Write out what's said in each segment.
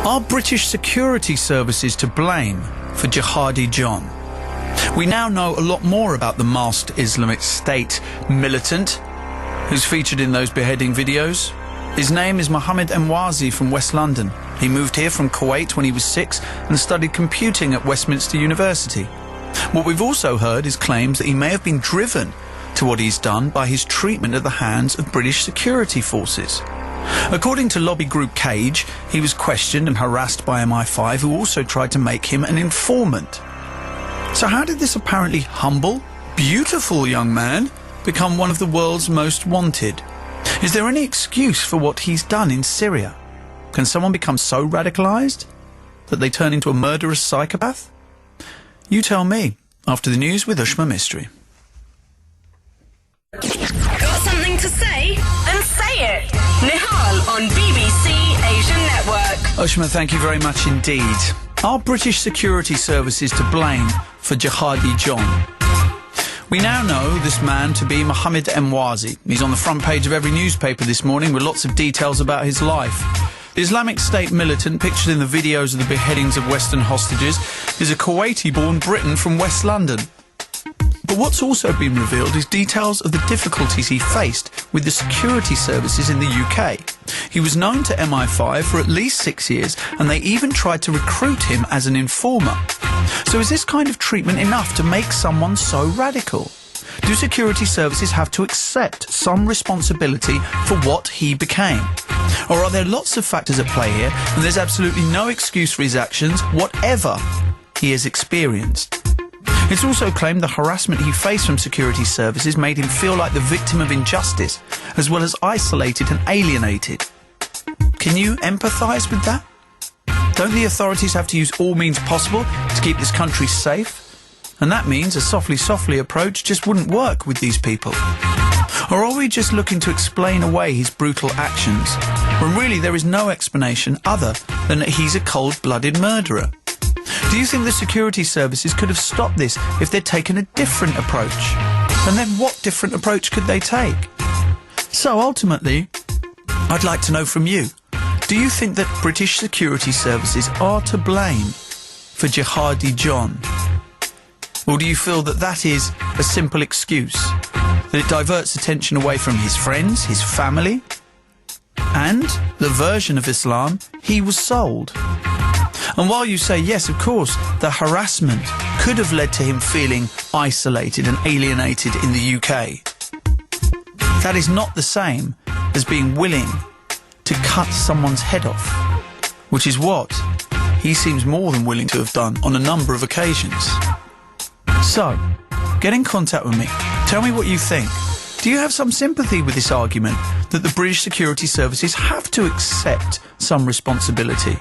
Are British security services to blame for Jihadi John? We now know a lot more about the masked Islamic State militant who's featured in those beheading videos. His name is Mohammed Emwazi from West London. He moved here from Kuwait when he was 6 and studied computing at Westminster University. What we've also heard is claims that he may have been driven to what he's done by his treatment at the hands of British security forces. According to lobby group Cage, he was questioned and harassed by MI5, who also tried to make him an informant. So how did this apparently humble, beautiful young man become one of the world's most wanted? Is there any excuse for what he's done in Syria? Can someone become so radicalized that they turn into a murderous psychopath? You tell me, after the news with Ushma Mystery. Got something to say? Then say it. Nihal on BBC Asian Network. Ushma, thank you very much indeed. Are British security services to blame for Jihadi John? We now know this man to be Mohammed Emwazi. He's on the front page of every newspaper this morning with lots of details about his life. The Islamic State militant pictured in the videos of the beheadings of Western hostages is a Kuwaiti-born Briton from West London. But what's also been revealed is details of the difficulties he faced with the security services in the UK. He was known to MI5 for at least 6 years, and they even tried to recruit him as an informer. So is this kind of treatment enough to make someone so radical? Do security services have to accept some responsibility for what he became? Or are there lots of factors at play here, and there's absolutely no excuse for his actions, whatever he has experienced? It's also claimed the harassment he faced from security services made him feel like the victim of injustice, as well as isolated and alienated. Can you empathise with that? Don't the authorities have to use all means possible to keep this country safe? And that means a softly approach just wouldn't work with these people. Or are we just looking to explain away his brutal actions, when really there is no explanation other than that he's a cold-blooded murderer? Do you think the security services could have stopped this if they'd taken a different approach? And then what different approach could they take? So ultimately, I'd like to know from you, do you think that British security services are to blame for Jihadi John? Or do you feel that that is a simple excuse, that it diverts attention away from his friends, his family, and the version of Islam he was sold? And while you say yes, of course, the harassment could have led to him feeling isolated and alienated in the UK, that is not the same as being willing to cut someone's head off, which is what he seems more than willing to have done on a number of occasions. So, get in contact with me. Tell me what you think. Do you have some sympathy with this argument that the British security services have to accept some responsibility?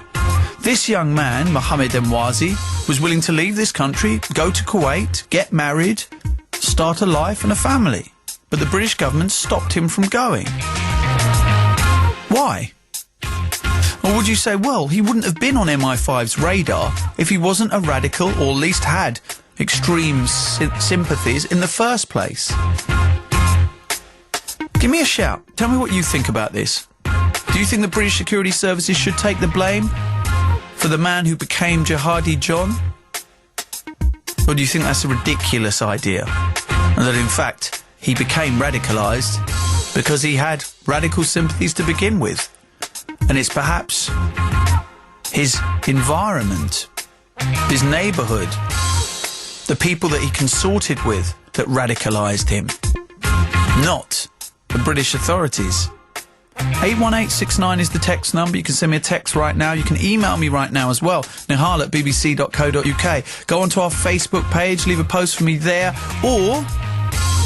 This young man, Mohammed Emwazi, was willing to leave this country, go to Kuwait, get married, start a life and a family. But the British government stopped him from going. Why? Or would you say, well, he wouldn't have been on MI5's radar if he wasn't a radical or at least had extreme sympathies in the first place? Give me a shout. Tell me what you think about this. Do you think the British security services should take the blame for the man who became Jihadi John? Or do you think that's a ridiculous idea, and that in fact he became radicalised because he had radical sympathies to begin with, and it's perhaps his environment, his neighbourhood, the people that he consorted with that radicalised him, not the British authorities? 81869 is the text number. You can send me a text right now. You can email me right now as well, nihal@bbc.co.uk. Go onto our Facebook page, leave a post for me there, or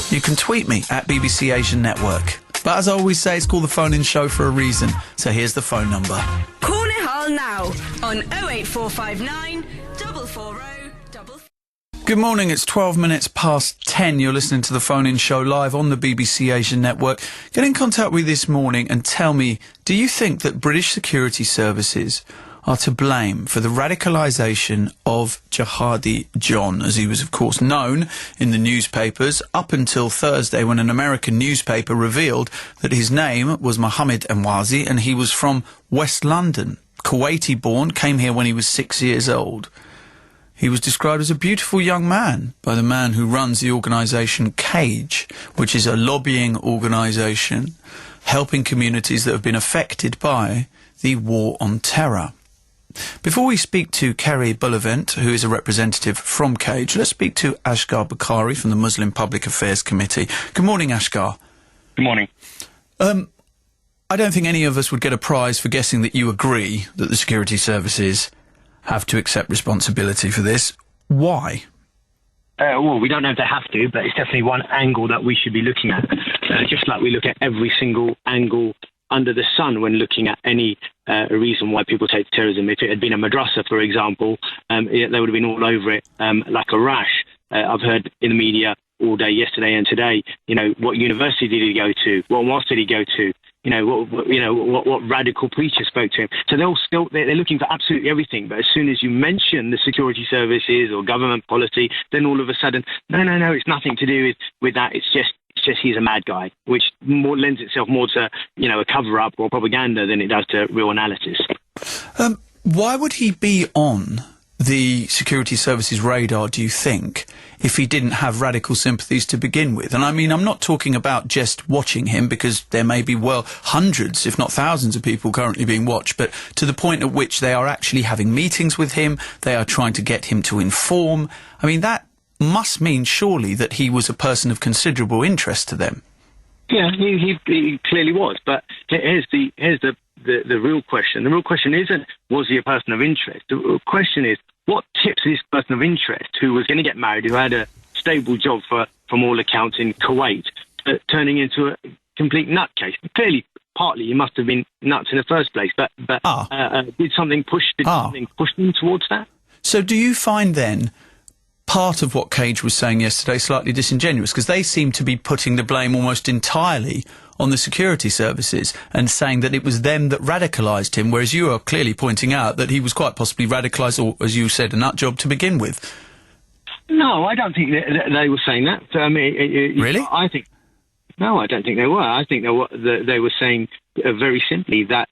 you can tweet me at BBC Asian Network. But as I always say, it's called the phone-in show for a reason. So here's the phone number. Call Nihal now on 08459 440 4. Good morning, it's 12 minutes past 10. You're listening to the phone-in show live on the BBC Asian Network. Get in contact with me this morning and tell me, do you think that British security services are to blame for the radicalisation of Jihadi John, as he was of course known in the newspapers up until Thursday, when an American newspaper revealed that his name was Mohammed Emwazi and he was from West London, Kuwaiti-born, came here when he was 6 years old. He was described as a beautiful young man by the man who runs the organisation CAGE, which is a lobbying organisation helping communities that have been affected by the war on terror. Before we speak to Kerry Bullivant, who is a representative from CAGE, let's speak to Ashgar Bukhari from the Muslim Public Affairs Committee. Good morning, Ashgar. Good morning. I don't think any of us would get a prize for guessing that you agree that the security services have to accept responsibility for this. Why? Well, we don't know if they have to, but it's definitely one angle that we should be looking at. Just like we look at every single angle under the sun when looking at any reason why people take terrorism. If it had been a madrasa, for example, they would have been all over it like a rash. I've heard in the media all day yesterday and today, what university did he go to? What mosque did he go to? What radical preacher spoke to him? So they're looking for absolutely everything. But as soon as you mention the security services or government policy, then all of a sudden, no, it's nothing to do with that. It's just he's a mad guy, which more lends itself more to a cover-up or propaganda than it does to real analysis. Why would he be on the security services radar, do you think, if he didn't have radical sympathies to begin with? And I mean, I'm not talking about just watching him, because there may be, hundreds, if not thousands of people currently being watched, but to the point at which they are actually having meetings with him, they are trying to get him to inform. I mean, that must mean surely that he was a person of considerable interest to them. Yeah, he clearly was. But here's the real question. The real question isn't, was he a person of interest? The question is, what tips this person of interest, who was going to get married, who had a stable job from all accounts in Kuwait, turning into a complete nutcase? Clearly, partly he must have been nuts in the first place, but did something push him towards that? So do you find then part of what CAGE was saying yesterday slightly disingenuous, because they seem to be putting the blame almost entirely on the security services and saying that it was them that radicalised him, whereas you are clearly pointing out that he was quite possibly radicalised, or, as you said, a nut job to begin with? No, I don't think they were saying that. Really? No, I don't think they were. I think they were saying very simply that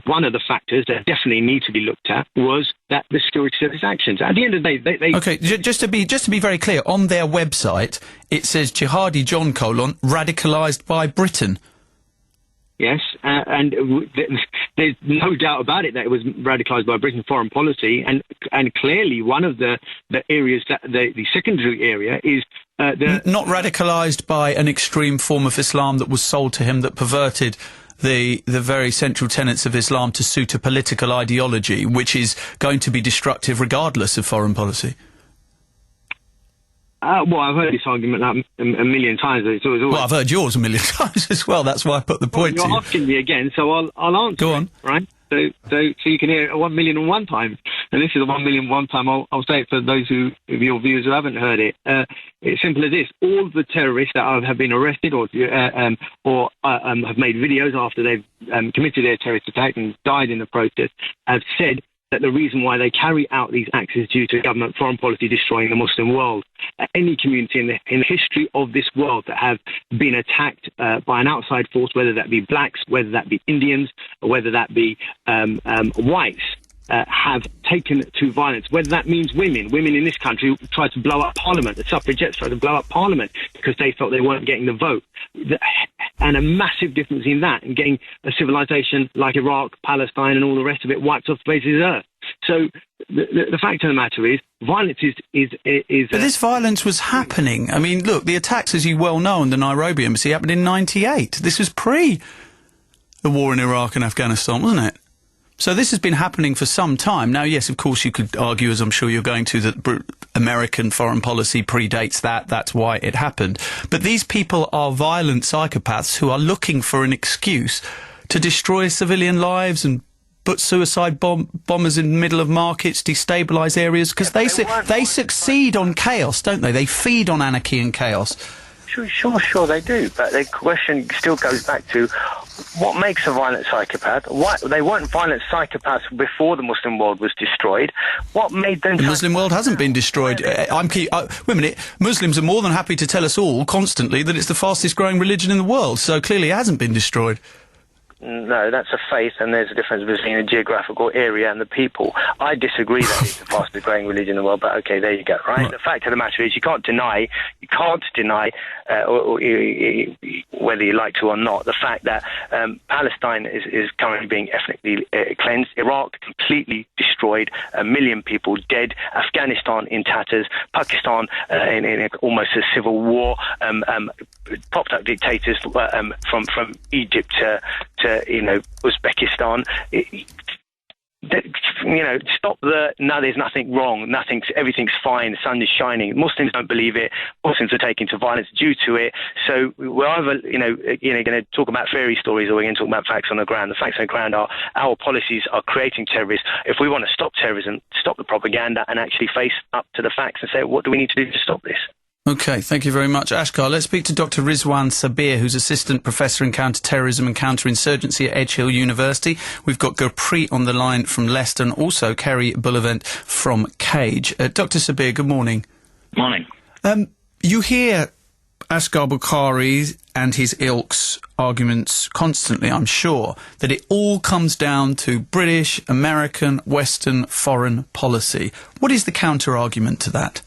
one of the factors that definitely need to be looked at was that the security service actions. At the end of the day, they okay. Just to be very clear, on their website it says Jihadi John : radicalised by Britain. Yes, and there's no doubt about it that it was radicalised by Britain foreign policy, and clearly one of the areas that the secondary area is not radicalised by an extreme form of Islam that was sold to him that perverted the very central tenets of Islam to suit a political ideology, which is going to be destructive regardless of foreign policy. Well, I've heard this argument a million times. Well, I've heard yours a million times as well. That's why I put the point to you. You're asking me again, so I'll answer. Go on. Right? So you can hear it 1 million and one time. And this is a 1 million one time. I'll say it for those of your viewers who haven't heard it. It's simple as this. All the terrorists that have been arrested or have made videos after they've committed their terrorist attack and died in the process have said that the reason why they carry out these acts is due to government foreign policy destroying the Muslim world. Any community in the history of this world that have been attacked by an outside force, whether that be blacks, whether that be Indians, or whether that be whites, have taken to violence, whether that means women. Women in this country tried to blow up Parliament. The suffragettes tried to blow up Parliament because they felt they weren't getting the vote. And a massive difference in that and getting a civilization like Iraq, Palestine and all the rest of it wiped off the face of the earth. So the fact of the matter is, violence is but this violence was happening. I mean, look, the attacks, as you well know, on the Nairobi embassy happened in '98. This was pre the war in Iraq and Afghanistan, wasn't it? So this has been happening for some time. Now, yes, of course, you could argue, as I'm sure you're going to, that American foreign policy predates that. That's why it happened. But these people are violent psychopaths who are looking for an excuse to destroy civilian lives and put suicide bombers in the middle of markets, destabilise areas, because they succeed on chaos, don't they? They feed on anarchy and chaos. Sure they do. But the question still goes back to what makes a violent psychopath? Why they weren't violent psychopaths before the Muslim world was destroyed. What made them? The Muslim world hasn't been destroyed. Wait a minute. Muslims are more than happy to tell us all constantly that it's the fastest growing religion in the world. So clearly it hasn't been destroyed. No, that's a faith, and there's a difference between a geographical area and the people. I disagree that it's the fastest growing religion in the world, but okay, there you go, right? The fact of the matter is you can't deny, whether you like to or not, the fact that Palestine is currently being ethnically cleansed, Iraq completely destroyed, 1 million people dead, Afghanistan in tatters, Pakistan in almost a civil war, propped up dictators from Egypt to Uzbekistan. Stop there's nothing wrong, everything's fine, the sun is shining. Muslims don't believe it. Muslims are taken to violence due to it. So we're either, going to talk about fairy stories, or we're going to talk about facts on the ground. The facts on the ground are our policies are creating terrorists. If we want to stop terrorism, stop the propaganda, and actually face up to the facts and say, what do we need to do to stop this? OK, thank you very much, Ashkar. Let's speak to Dr. Rizwan Sabir, who's Assistant Professor in Counter-Terrorism and Counterinsurgency at Edge Hill University. We've got Gurpreet on the line from Leicester, and also Kerry Bullivant from Cage. Dr. Sabir, good morning. Morning. You hear Ashkar Bukhari and his ilk's arguments constantly, I'm sure, that it all comes down to British, American, Western foreign policy. What is the counter-argument to that?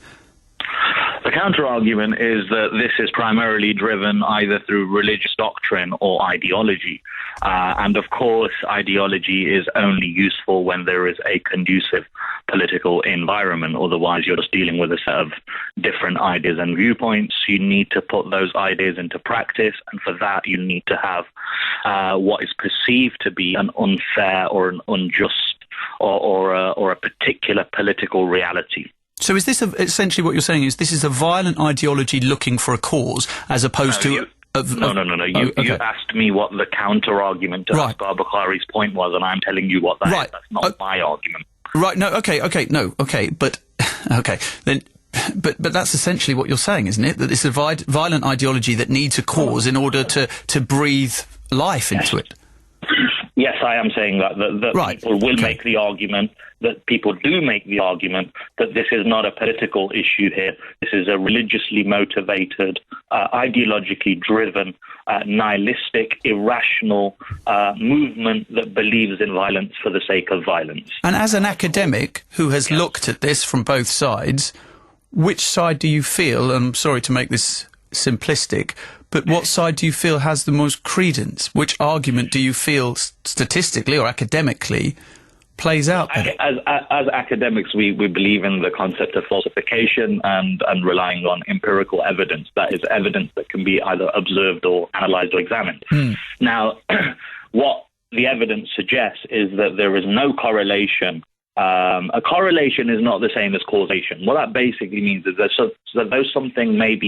The counter-argument is that this is primarily driven either through religious doctrine or ideology. And of course, ideology is only useful when there is a conducive political environment. Otherwise, you're just dealing with a set of different ideas and viewpoints. You need to put those ideas into practice. And for that, you need to have what is perceived to be an unfair or an unjust or a particular political reality. So is this essentially what you're saying is this is a violent ideology looking for a cause as opposed to... No. You asked me what the counter-argument to Ashkar Bukhari's point was, and I'm telling you what that is. That's not my argument. Right, no, but that's essentially what you're saying, isn't it? That it's a violent ideology that needs a cause in order to breathe life into it. Yes, I am saying that people will make the argument, that people do make the argument that this is not a political issue here. This is a religiously motivated, ideologically driven, nihilistic, irrational movement that believes in violence for the sake of violence. And as an academic who has looked at this from both sides, which side do you feel, and I'm sorry to make this simplistic, but what side do you feel has the most credence? Which argument do you feel statistically or academically plays out better? As academics, we believe in the concept of falsification and relying on empirical evidence. That is evidence that can be either observed or analysed or examined. Now, what the evidence suggests is that there is no correlation. A correlation is not the same as causation. What that basically means is that though something may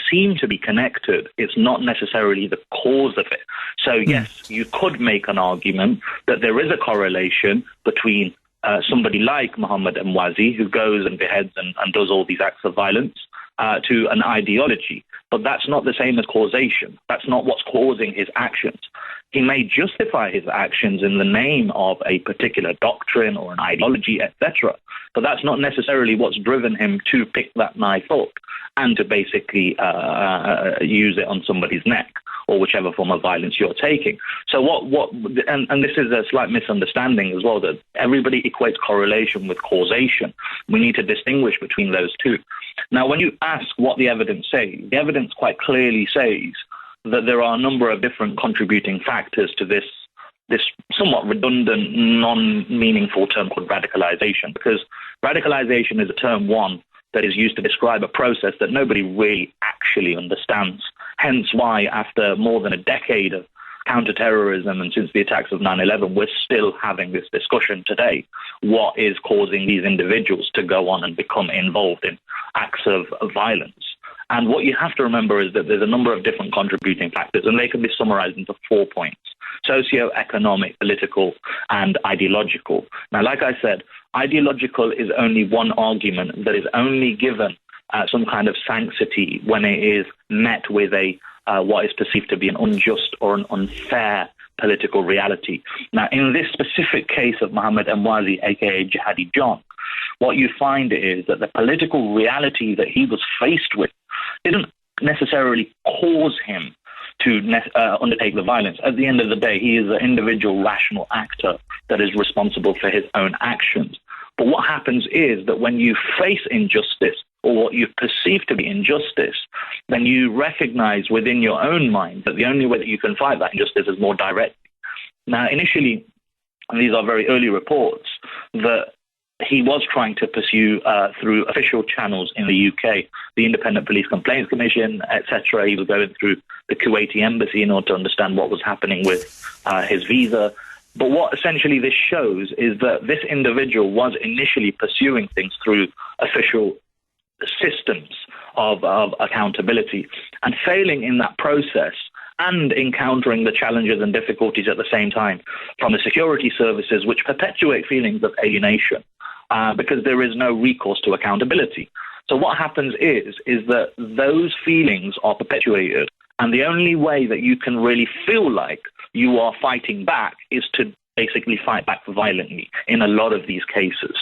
seem to be connected, it's not necessarily the cause of it. So yes, you could make an argument that there is a correlation between somebody like Mohammed Emwazi, who goes and beheads and does all these acts of violence, to an ideology. But that's not the same as causation. That's not what's causing his actions. He may justify his actions in the name of a particular doctrine or an ideology, etc. But that's not necessarily what's driven him to pick that knife up and to basically use it on somebody's neck or whichever form of violence you're taking. So and this is a slight misunderstanding as well, that everybody equates correlation with causation. We need to distinguish between those two. Now, when you ask what the evidence says, the evidence quite clearly says that there are a number of different contributing factors to this somewhat redundant, non-meaningful term called radicalization, because radicalization is a term, one, that is used to describe a process that nobody really actually understands. Hence why, after more than a decade of counter-terrorism and since the attacks of 9/11, we're still having this discussion today. What is causing these individuals to go on and become involved in acts of violence? And what you have to remember is that there's a number of different contributing factors, and they can be summarized into 4 points: socio-economic, political, and ideological. Now, like I said, ideological is only one argument that is only given some kind of sanctity when it is met with what is perceived to be an unjust or an unfair political reality. Now, in this specific case of Mohammed Emwazi, aka Jihadi John, what you find is that the political reality that he was faced with didn't necessarily cause him to undertake the violence. At the end of the day, he is an individual rational actor that is responsible for his own actions. But what happens is that when you face injustice, or what you perceive to be injustice, then you recognize within your own mind that the only way that you can fight that injustice is more direct. Now, initially, and these are very early reports, that he was trying to pursue through official channels in the UK, the Independent Police Complaints Commission, etc. He was going through the Kuwaiti embassy in order to understand what was happening with his visa. But what essentially this shows is that this individual was initially pursuing things through official systems of accountability, and failing in that process and encountering the challenges and difficulties at the same time from the security services, which perpetuate feelings of alienation because there is no recourse to accountability. So what happens is that those feelings are perpetuated, and the only way that you can really feel like you are fighting back is to basically fight back violently in a lot of these cases.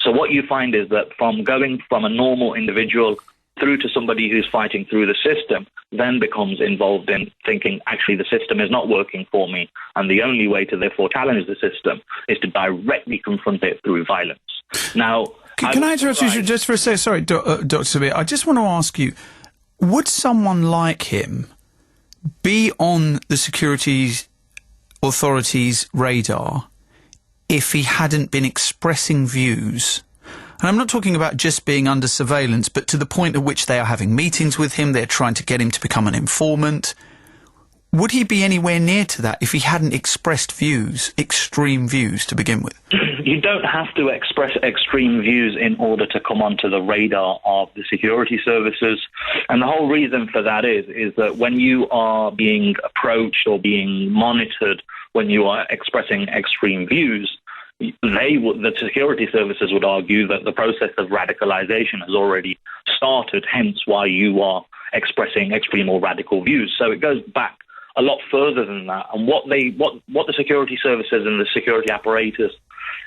So what you find is that from going from a normal individual through to somebody who's fighting through the system then becomes involved in thinking, actually, the system is not working for me, and the only way to therefore challenge the system is to directly confront it through violence. Now, can I interrupt you just for a second? Sorry, Dr. Sabir, I just want to ask you, would someone like him be on the securities authorities' radar if he hadn't been expressing views? And I'm not talking about just being under surveillance, but to the point at which they are having meetings with him, they're trying to get him to become an informant. Would he be anywhere near to that if he hadn't expressed views, extreme views, to begin with? You don't have to express extreme views in order to come onto the radar of the security services. And the whole reason for that is that when you are being approached or being monitored, when you are expressing extreme views, the security services would argue that the process of radicalization has already started, hence why you are expressing extreme or radical views. So it goes back a lot further than that. And what the security services and the security apparatus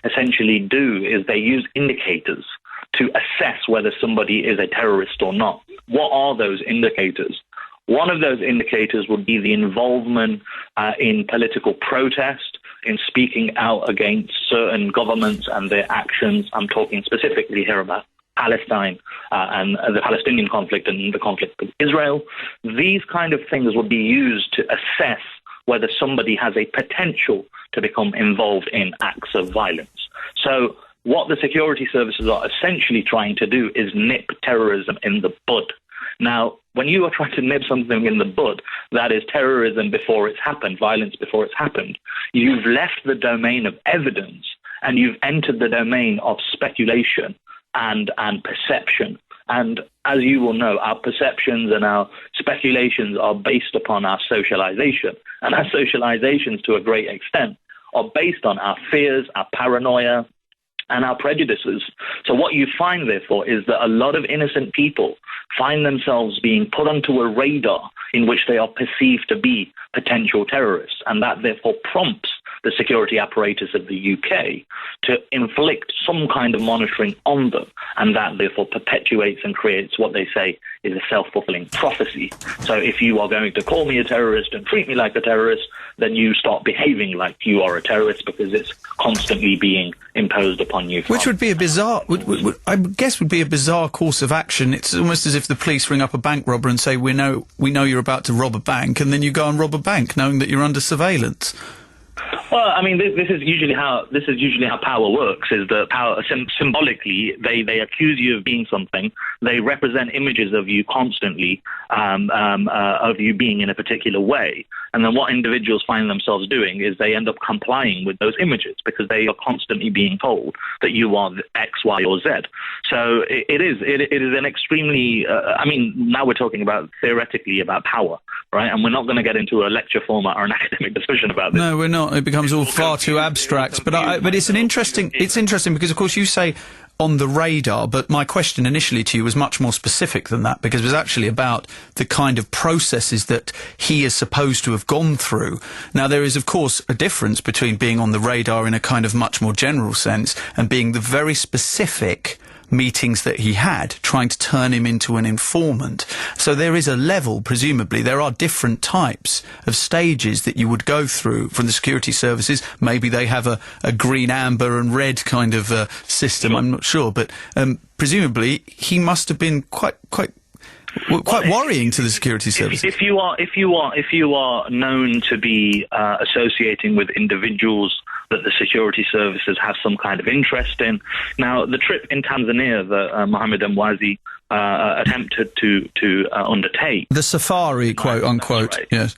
essentially do is they use indicators to assess whether somebody is a terrorist or not. What are those indicators? One of those indicators would be the involvement in political protest, in speaking out against certain governments and their actions. I'm talking specifically here about Palestine and the Palestinian conflict and the conflict with Israel. These kind of things would be used to assess whether somebody has a potential to become involved in acts of violence. So what the security services are essentially trying to do is nip terrorism in the bud. Now, when you are trying to nip something in the bud, that is terrorism before it's happened, violence before it's happened, you've left the domain of evidence and you've entered the domain of speculation and perception. And as you will know, our perceptions and our speculations are based upon our socialization. And our socializations, to a great extent, are based on our fears, our paranoia, and our prejudices. So what you find, therefore, is that a lot of innocent people find themselves being put onto a radar in which they are perceived to be potential terrorists, and that therefore prompts the security apparatus of the UK to inflict some kind of monitoring on them, and that therefore perpetuates and creates what they say is a self-fulfilling prophecy. So if you are going to call me a terrorist and treat me like a terrorist, then you start behaving like you are a terrorist because it's constantly being imposed upon you. Which would be a bizarre, I guess would be a bizarre course of action. It's almost as if the police ring up a bank robber and say, we know you're about to rob a bank, and then you go and rob a bank knowing that you're under surveillance. Well, I mean, this is usually how power works. Is that power symbolically they accuse you of being something, they represent images of you constantly, of you being in a particular way, and then what individuals find themselves doing is they end up complying with those images because they are constantly being told that you are X, Y, or Z. So it is an extremely. I mean, now we're talking about theoretically about power, right? And we're not going to get into a lecture format or an academic discussion about this. No, we're not. It becomes all far too abstract. But it's interesting because, of course, you say on the radar, but my question initially to you was much more specific than that, because it was actually about the kind of processes that he is supposed to have gone through. Now, there is, of course, a difference between being on the radar in a kind of much more general sense and being the very specific meetings that he had, trying to turn him into an informant. So there is a level, presumably. There are different types of stages that you would go through from the security services. Maybe they have a green, amber and red kind of system, I'm not sure. But presumably he must have been quite worrying to the security services. If you are known to be associating with individuals that the security services have some kind of interest in. Now, the trip in Tanzania that Mohammed Emwazi attempted to undertake. The safari, quote unquote. Right. Yes.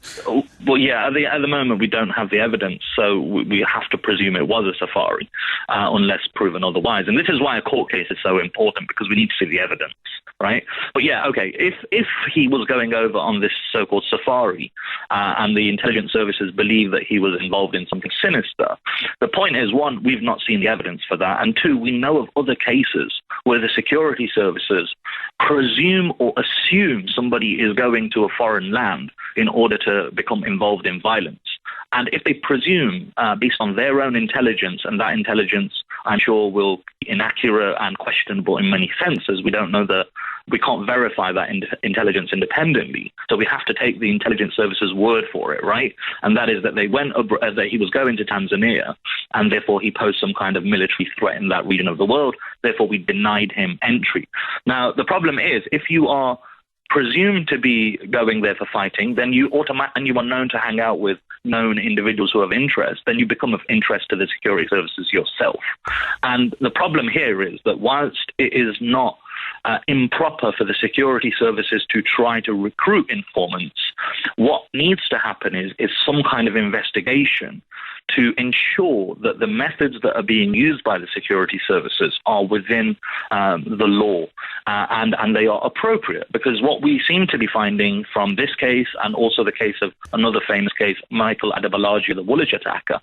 Well, yeah. At the moment, we don't have the evidence, so we have to presume it was a safari, unless proven otherwise. And this is why a court case is so important, because we need to see the evidence, right? But yeah, okay. If he was going over on this so-called safari, and the intelligence services believe that he was involved in something sinister, the point is, one, we've not seen the evidence for that, and two, we know of other cases where the security services presume or assume somebody is going to a foreign land in order to become involved in violence. And if they presume, based on their own intelligence, and that intelligence, I'm sure, will be inaccurate and questionable in many senses, we can't verify that intelligence independently. So we have to take the intelligence services' word for it, right? And that is that that he was going to Tanzania, and therefore he posed some kind of military threat in that region of the world. Therefore, we denied him entry. Now, the problem is, if you are presumed to be going there for fighting, then and you are known to hang out with known individuals who have interest, then you become of interest to the security services yourself. And the problem here is that whilst it is not improper for the security services to try to recruit informants, what needs to happen is some kind of investigation to ensure that the methods that are being used by the security services are within the law and they are appropriate. Because what we seem to be finding from this case, and also the case of another famous case, Michael Adebalaji, the Woolwich attacker,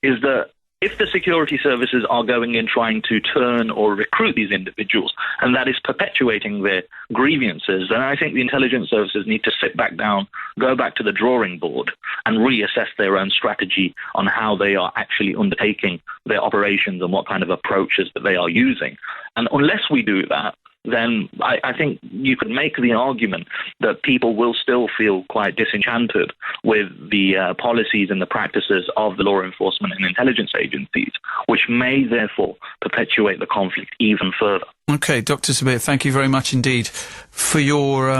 is that if the security services are going in trying to turn or recruit these individuals, and that is perpetuating their grievances, then I think the intelligence services need to sit back down, go back to the drawing board, and reassess their own strategy on how they are actually undertaking their operations and what kind of approaches that they are using. And unless we do that, then I think you could make the argument that people will still feel quite disenchanted with the policies and the practices of the law enforcement and intelligence agencies, which may therefore perpetuate the conflict even further. Okay, Dr. Sabir, thank you very much indeed for your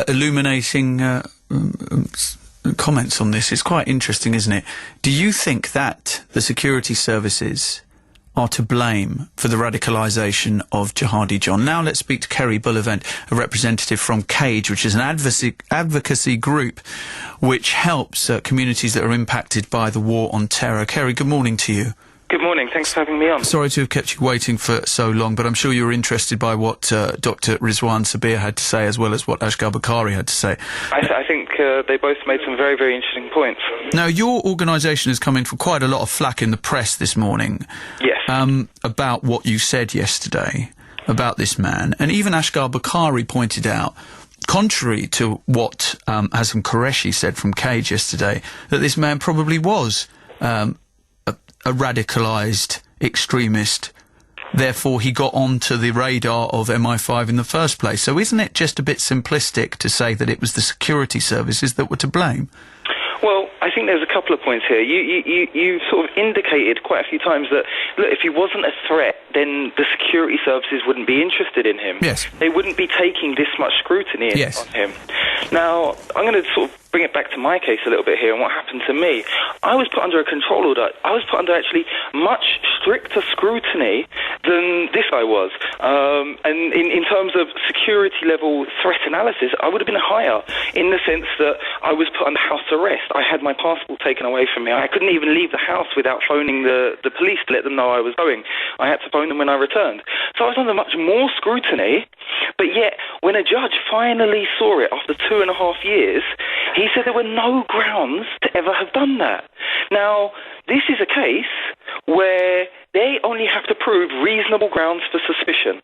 illuminating comments on this. It's quite interesting, isn't it? Do you think that the security services are to blame for the radicalisation of Jihadi John? Now let's speak to Kerry Bullivant, a representative from CAGE, which is an advocacy group which helps communities that are impacted by the war on terror. Kerry, good morning to you. Good morning. Thanks for having me on. Sorry to have kept you waiting for so long, but I'm sure you were interested by what Dr. Rizwan Sabir had to say, as well as what Ashghar Bukhari had to say. I think they both made some very, very interesting points. Now, your organisation has come in for quite a lot of flack in the press this morning. Yes. About what you said yesterday about this man. And even Ashghar Bukhari pointed out, contrary to what Hassan Qureshi said from CAGE yesterday, that this man probably was a radicalised extremist. Therefore, he got onto the radar of MI5 in the first place. So isn't it just a bit simplistic to say that it was the security services that were to blame? Well, I think there's a couple of points here. You sort of indicated quite a few times that, look, if he wasn't a threat, then the security services wouldn't be interested in him. Yes. They wouldn't be taking this much scrutiny on him. Now, I'm going to sort of bring it back to my case a little bit here and what happened to me. I was put under a control order. I was put under actually much stricter scrutiny than this guy was. And in terms of security level threat analysis, I would have been higher in the sense that I was put under house arrest. I had my passport taken away from me. I couldn't even leave the house without phoning the police to let them know I was going. I had to phone them when I returned. So I was under much more scrutiny, but yet when a judge finally saw it after 2.5 years, he said there were no grounds to ever have done that. Now, this is a case where they only have to prove reasonable grounds for suspicion.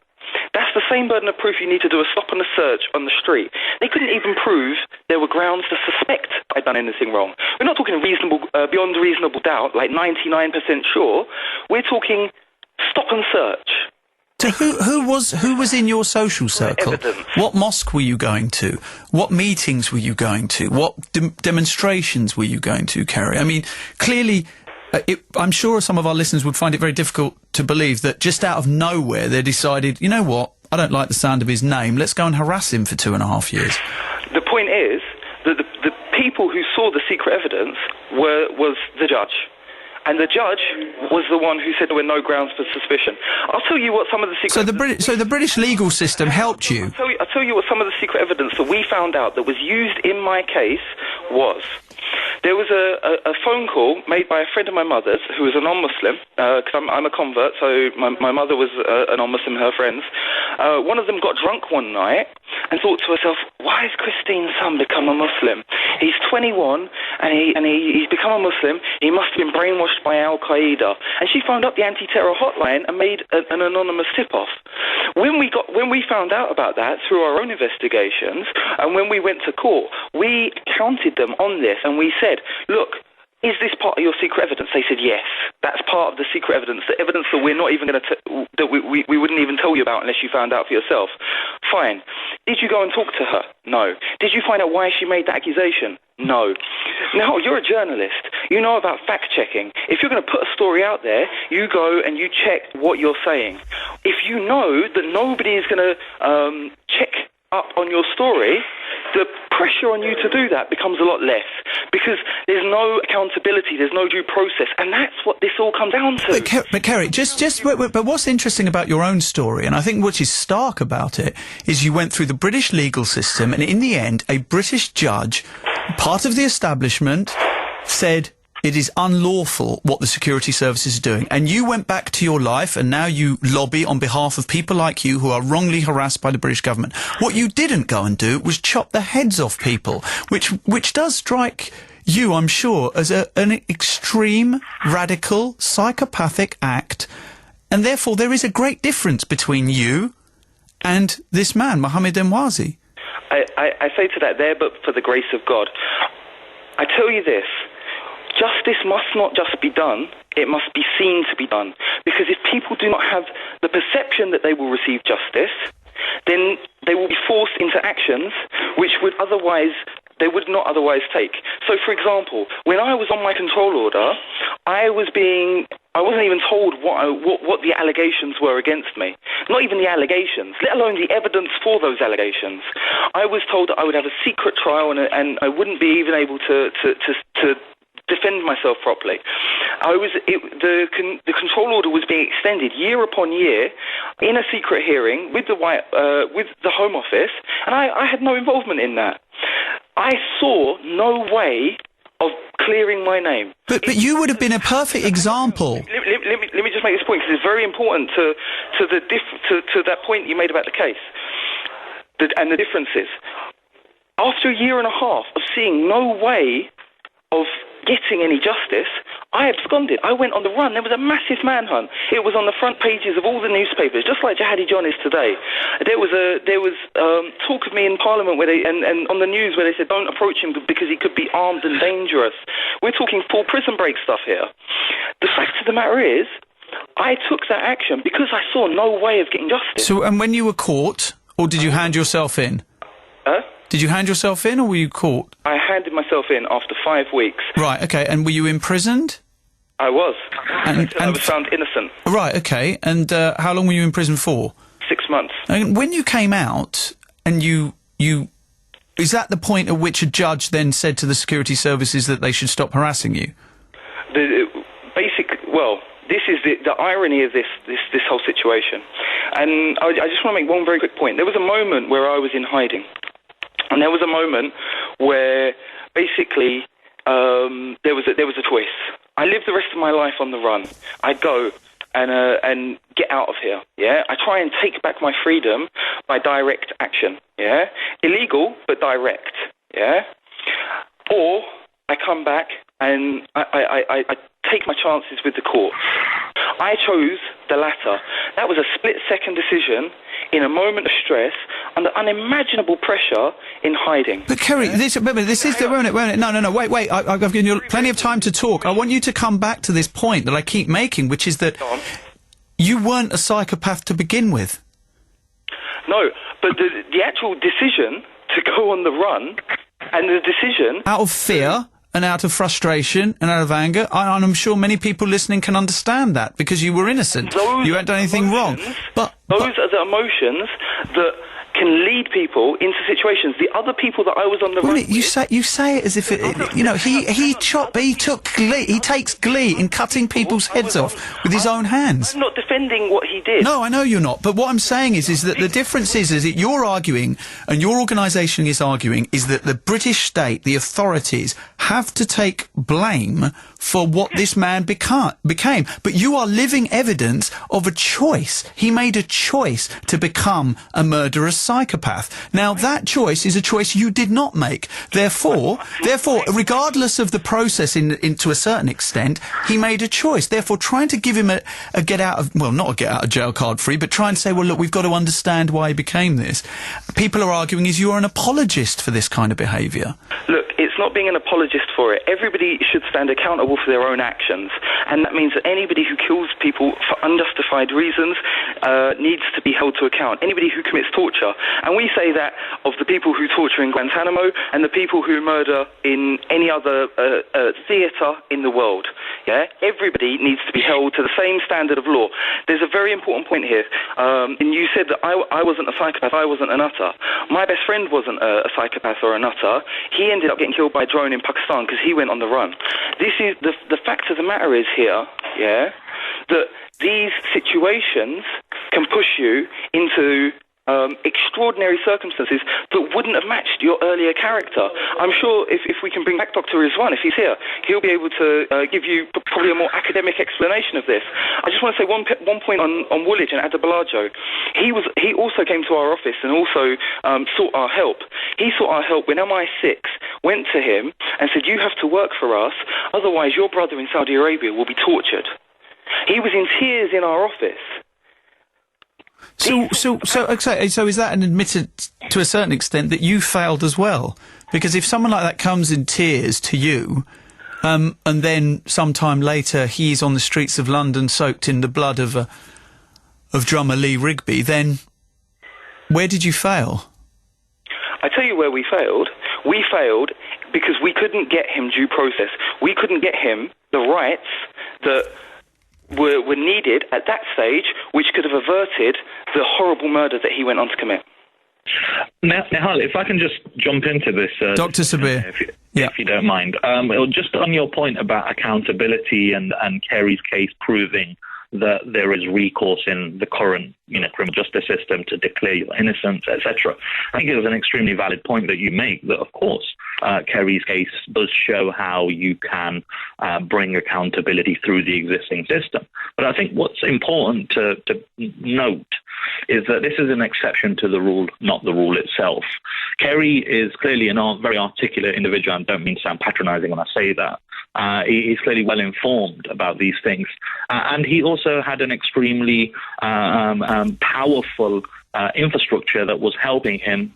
That's the same burden of proof you need to do a stop and a search on the street. They couldn't even prove there were grounds to suspect I'd done anything wrong. We're not talking beyond reasonable doubt, like 99% sure. We're talking stop and search. So who was in your social circle? Evidence. What mosque were you going to? What meetings were you going to? What demonstrations were you going to, Kerry? I mean, clearly, I'm sure some of our listeners would find it very difficult to believe that just out of nowhere they decided, you know what, I don't like the sound of his name, let's go and harass him for 2.5 years. The point is that the people who saw the secret evidence was the judge. And the judge was the one who said there were no grounds for suspicion. I'll tell you what some of the secret... So the British legal system helped you? I'll tell you what some of the secret evidence that we found out that was used in my case was. There was a phone call made by a friend of my mother's who was a non-Muslim, because I'm a convert, so my mother was a non-Muslim and her friends. One of them got drunk one night and thought to herself, why has Christine's son become a Muslim? He's 21 and he's become a Muslim. He must have been brainwashed by Al-Qaeda. And she phoned up the anti-terror hotline and made an anonymous tip-off. When we found out about that through our own investigations, and when we went to court, we counted them on this and we said, look, is this part of your secret evidence? They said, yes, that's part of the secret evidence, the evidence that we're not even going to, that we wouldn't even tell you about unless you found out for yourself. Fine. Did you go and talk to her? No. Did you find out why she made that accusation? No. Now, you're a journalist. You know about fact-checking. If you're going to put a story out there, you go and you check what you're saying. If you know that nobody is going to check up on your story, the pressure on you to do that becomes a lot less because there's no accountability, there's no due process, and that's what this all comes down to. But Kerry, but what's interesting about your own story, and I think what is stark about it, is you went through the British legal system, and in the end, a British judge, part of the establishment, said it is unlawful what the security services are doing. And you went back to your life, and now you lobby on behalf of people like you who are wrongly harassed by the British government. What you didn't go and do was chop the heads off people, which does strike you, I'm sure, as an extreme, radical, psychopathic act. And therefore, there is a great difference between you and this man, Mohammed Emwazi. I say to that there, but for the grace of God. I tell you this. Justice must not just be done, it must be seen to be done. Because if people do not have the perception that they will receive justice, then they will be forced into actions which they would not otherwise take. So, for example, when I was on my control order, I wasn't even told what the allegations were against me. Not even the allegations, let alone the evidence for those allegations. I was told that I would have a secret trial and I wouldn't be even able to defend myself properly. The control order was being extended year upon year in a secret hearing with the Home Office, and I had no involvement in that. I saw no way of clearing my name. But you would have been a perfect example. Let me just make this point because it's very important to that point you made about the case and the differences. After a year and a half of seeing no way of getting any justice, I absconded. I went on the run. There was a massive manhunt. It was on the front pages of all the newspapers, just like Jihadi John is today. There was talk of me in Parliament where and on the news where they said don't approach him because he could be armed and dangerous. We're talking full prison break stuff here. The fact of the matter is, I took that action because I saw no way of getting justice. So, and when you were caught, or did you hand yourself in? Did you hand yourself in, or were you caught? I handed myself in after 5 weeks. Right, okay. And were you imprisoned? I was. And I was found innocent. Right, okay. And how long were you in prison for? 6 months. And when you came out, and you... Is that the point at which a judge then said to the security services that they should stop harassing you? This is the irony of this whole situation. And I just want to make one very quick point. There was a moment where I was in hiding. And there was a moment where basically there was a choice. I lived the rest of my life on the run. I go and get out of here. Yeah, I try and take back my freedom by direct action. Yeah, illegal but direct. Yeah, or I come back and I take my chances with the court. I chose the latter. That was a split-second decision in a moment of stress, under unimaginable pressure, in hiding. But Kerry, this is the... Wait, I've given you plenty of time to talk. I want you to come back to this point that I keep making, which is that You weren't a psychopath to begin with. No, but the actual decision to go on the run, and the decision... Out of fear and out of frustration and out of anger, and I'm sure many people listening can understand that, because you were innocent. You hadn't done anything wrong. But those are the emotions that can lead people into situations. The other people that I was on the run with... You say it as if he takes glee in cutting people's heads off with his own hands. I'm not defending what he did. No, I know you're not. But what I'm saying is that the difference is that you're arguing, and your organisation is arguing, is that the British state, the authorities, have to take blame for what this man became. But you are living evidence of a choice. He made a choice to become a murderous psychopath. Now, that choice is a choice you did not make. Therefore, regardless of the process to a certain extent, he made a choice. Therefore, trying to give him not a get out of jail card free, but try and say, well, look, we've got to understand why he became this. People are arguing you are an apologist for this kind of behaviour. Look, it's not being an apologist for it. Everybody should stand accountable for their own actions, and that means that anybody who kills people for unjustified reasons needs to be held to account. Anybody who commits torture, and we say that of the people who torture in Guantanamo and the people who murder in any other theatre in the world. Yeah, everybody needs to be held to the same standard of law. There's a very important point here, and you said that I wasn't a psychopath, I wasn't a nutter. My best friend wasn't a psychopath or a nutter. He ended up getting killed by a drone in Pakistan because he went on the run. This is the fact of the matter is here, yeah, that these situations can push you into extraordinary circumstances that wouldn't have matched your earlier character. I'm sure if we can bring back Dr. Rizwan, if he's here, he'll be able to give you probably a more academic explanation of this. I just want to say one point on Woolwich and Adebolajo. He also came to our office and also sought our help. He sought our help when MI6 went to him and said, you have to work for us, otherwise your brother in Saudi Arabia will be tortured. He was in tears in our office. So is that an admittance to a certain extent that you failed as well? Because if someone like that comes in tears to you, and then sometime later he's on the streets of London soaked in the blood of drummer Lee Rigby, then where did you fail? I tell you where we failed. We failed because we couldn't get him due process. We couldn't get him the rights that were needed at that stage, which could have averted the horrible murder that he went on to commit. Nihal, if I can just jump into this... Dr. Sabir. If you don't mind. Just on your point about accountability and Kerry's case proving that there is recourse in the current criminal justice system to declare your innocence, etc. I think it was an extremely valid point that you make, that of course Kerry's case does show how you can bring accountability through the existing system. But I think what's important to note is that this is an exception to the rule, not the rule itself. Kerry is clearly a very articulate individual. I don't mean to sound patronising when I say that. He's clearly well informed about these things. And he also had an extremely powerful infrastructure that was helping him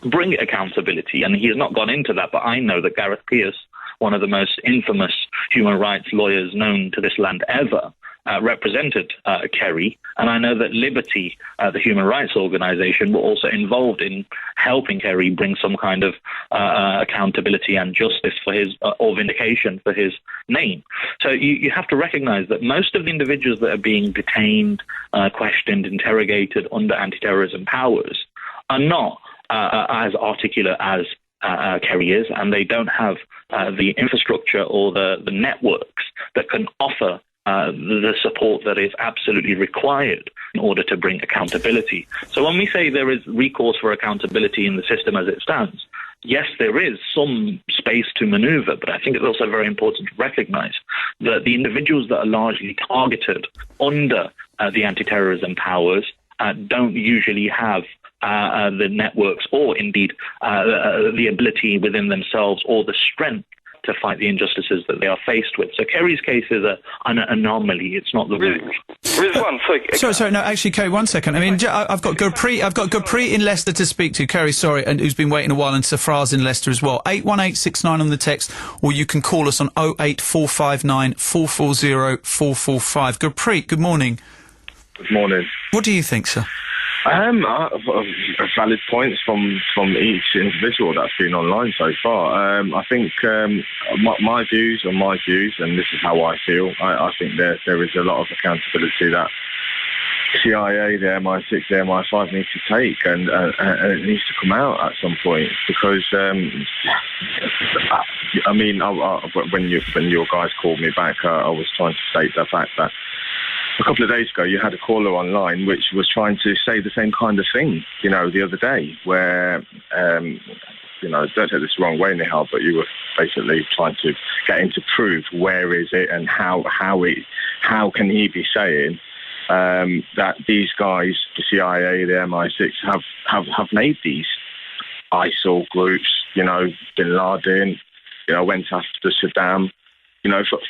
bring accountability. And he has not gone into that, but I know that Gareth Peirce, one of the most infamous human rights lawyers known to this land ever, represented Kerry, and I know that Liberty, the human rights organisation, were also involved in helping Kerry bring some kind of accountability and justice for his, or vindication for his name. So you have to recognise that most of the individuals that are being detained, questioned, interrogated under anti-terrorism powers are not as articulate as Kerry is, and they don't have the infrastructure or the networks that can offer the support that is absolutely required in order to bring accountability. So when we say there is recourse for accountability in the system as it stands, yes, there is some space to manoeuvre, but I think it's also very important to recognise that the individuals that are largely targeted under the anti-terrorism powers don't usually have the networks or indeed the ability within themselves or the strength to fight the injustices that they are faced with. So Kerry's case is an anomaly. It's not the rule. Sorry, no, actually, Kerry, 1 second. I mean, I've got Gurpreet in Leicester to speak to. Kerry, sorry, and who's been waiting a while, and Safraz in Leicester as well. 81869 on the text, or you can call us on 08459 440 445. Gurpreet, good morning. Good morning. What do you think, sir? Valid points from each individual that's been online so far. I think my views are my views, and this is how I feel. I think there is a lot of accountability that CIA, the MI6, the MI5 need to take, and it needs to come out at some point, because I mean, when your guys called me back, I was trying to state the fact that a couple of days ago you had a caller online which was trying to say the same kind of thing, the other day, where don't take this the wrong way, Nihal, but you were basically trying to get him to prove where is it and how can he be saying that these guys, the CIA, the MI6, have made these ISIL groups, Bin Laden, went after Saddam,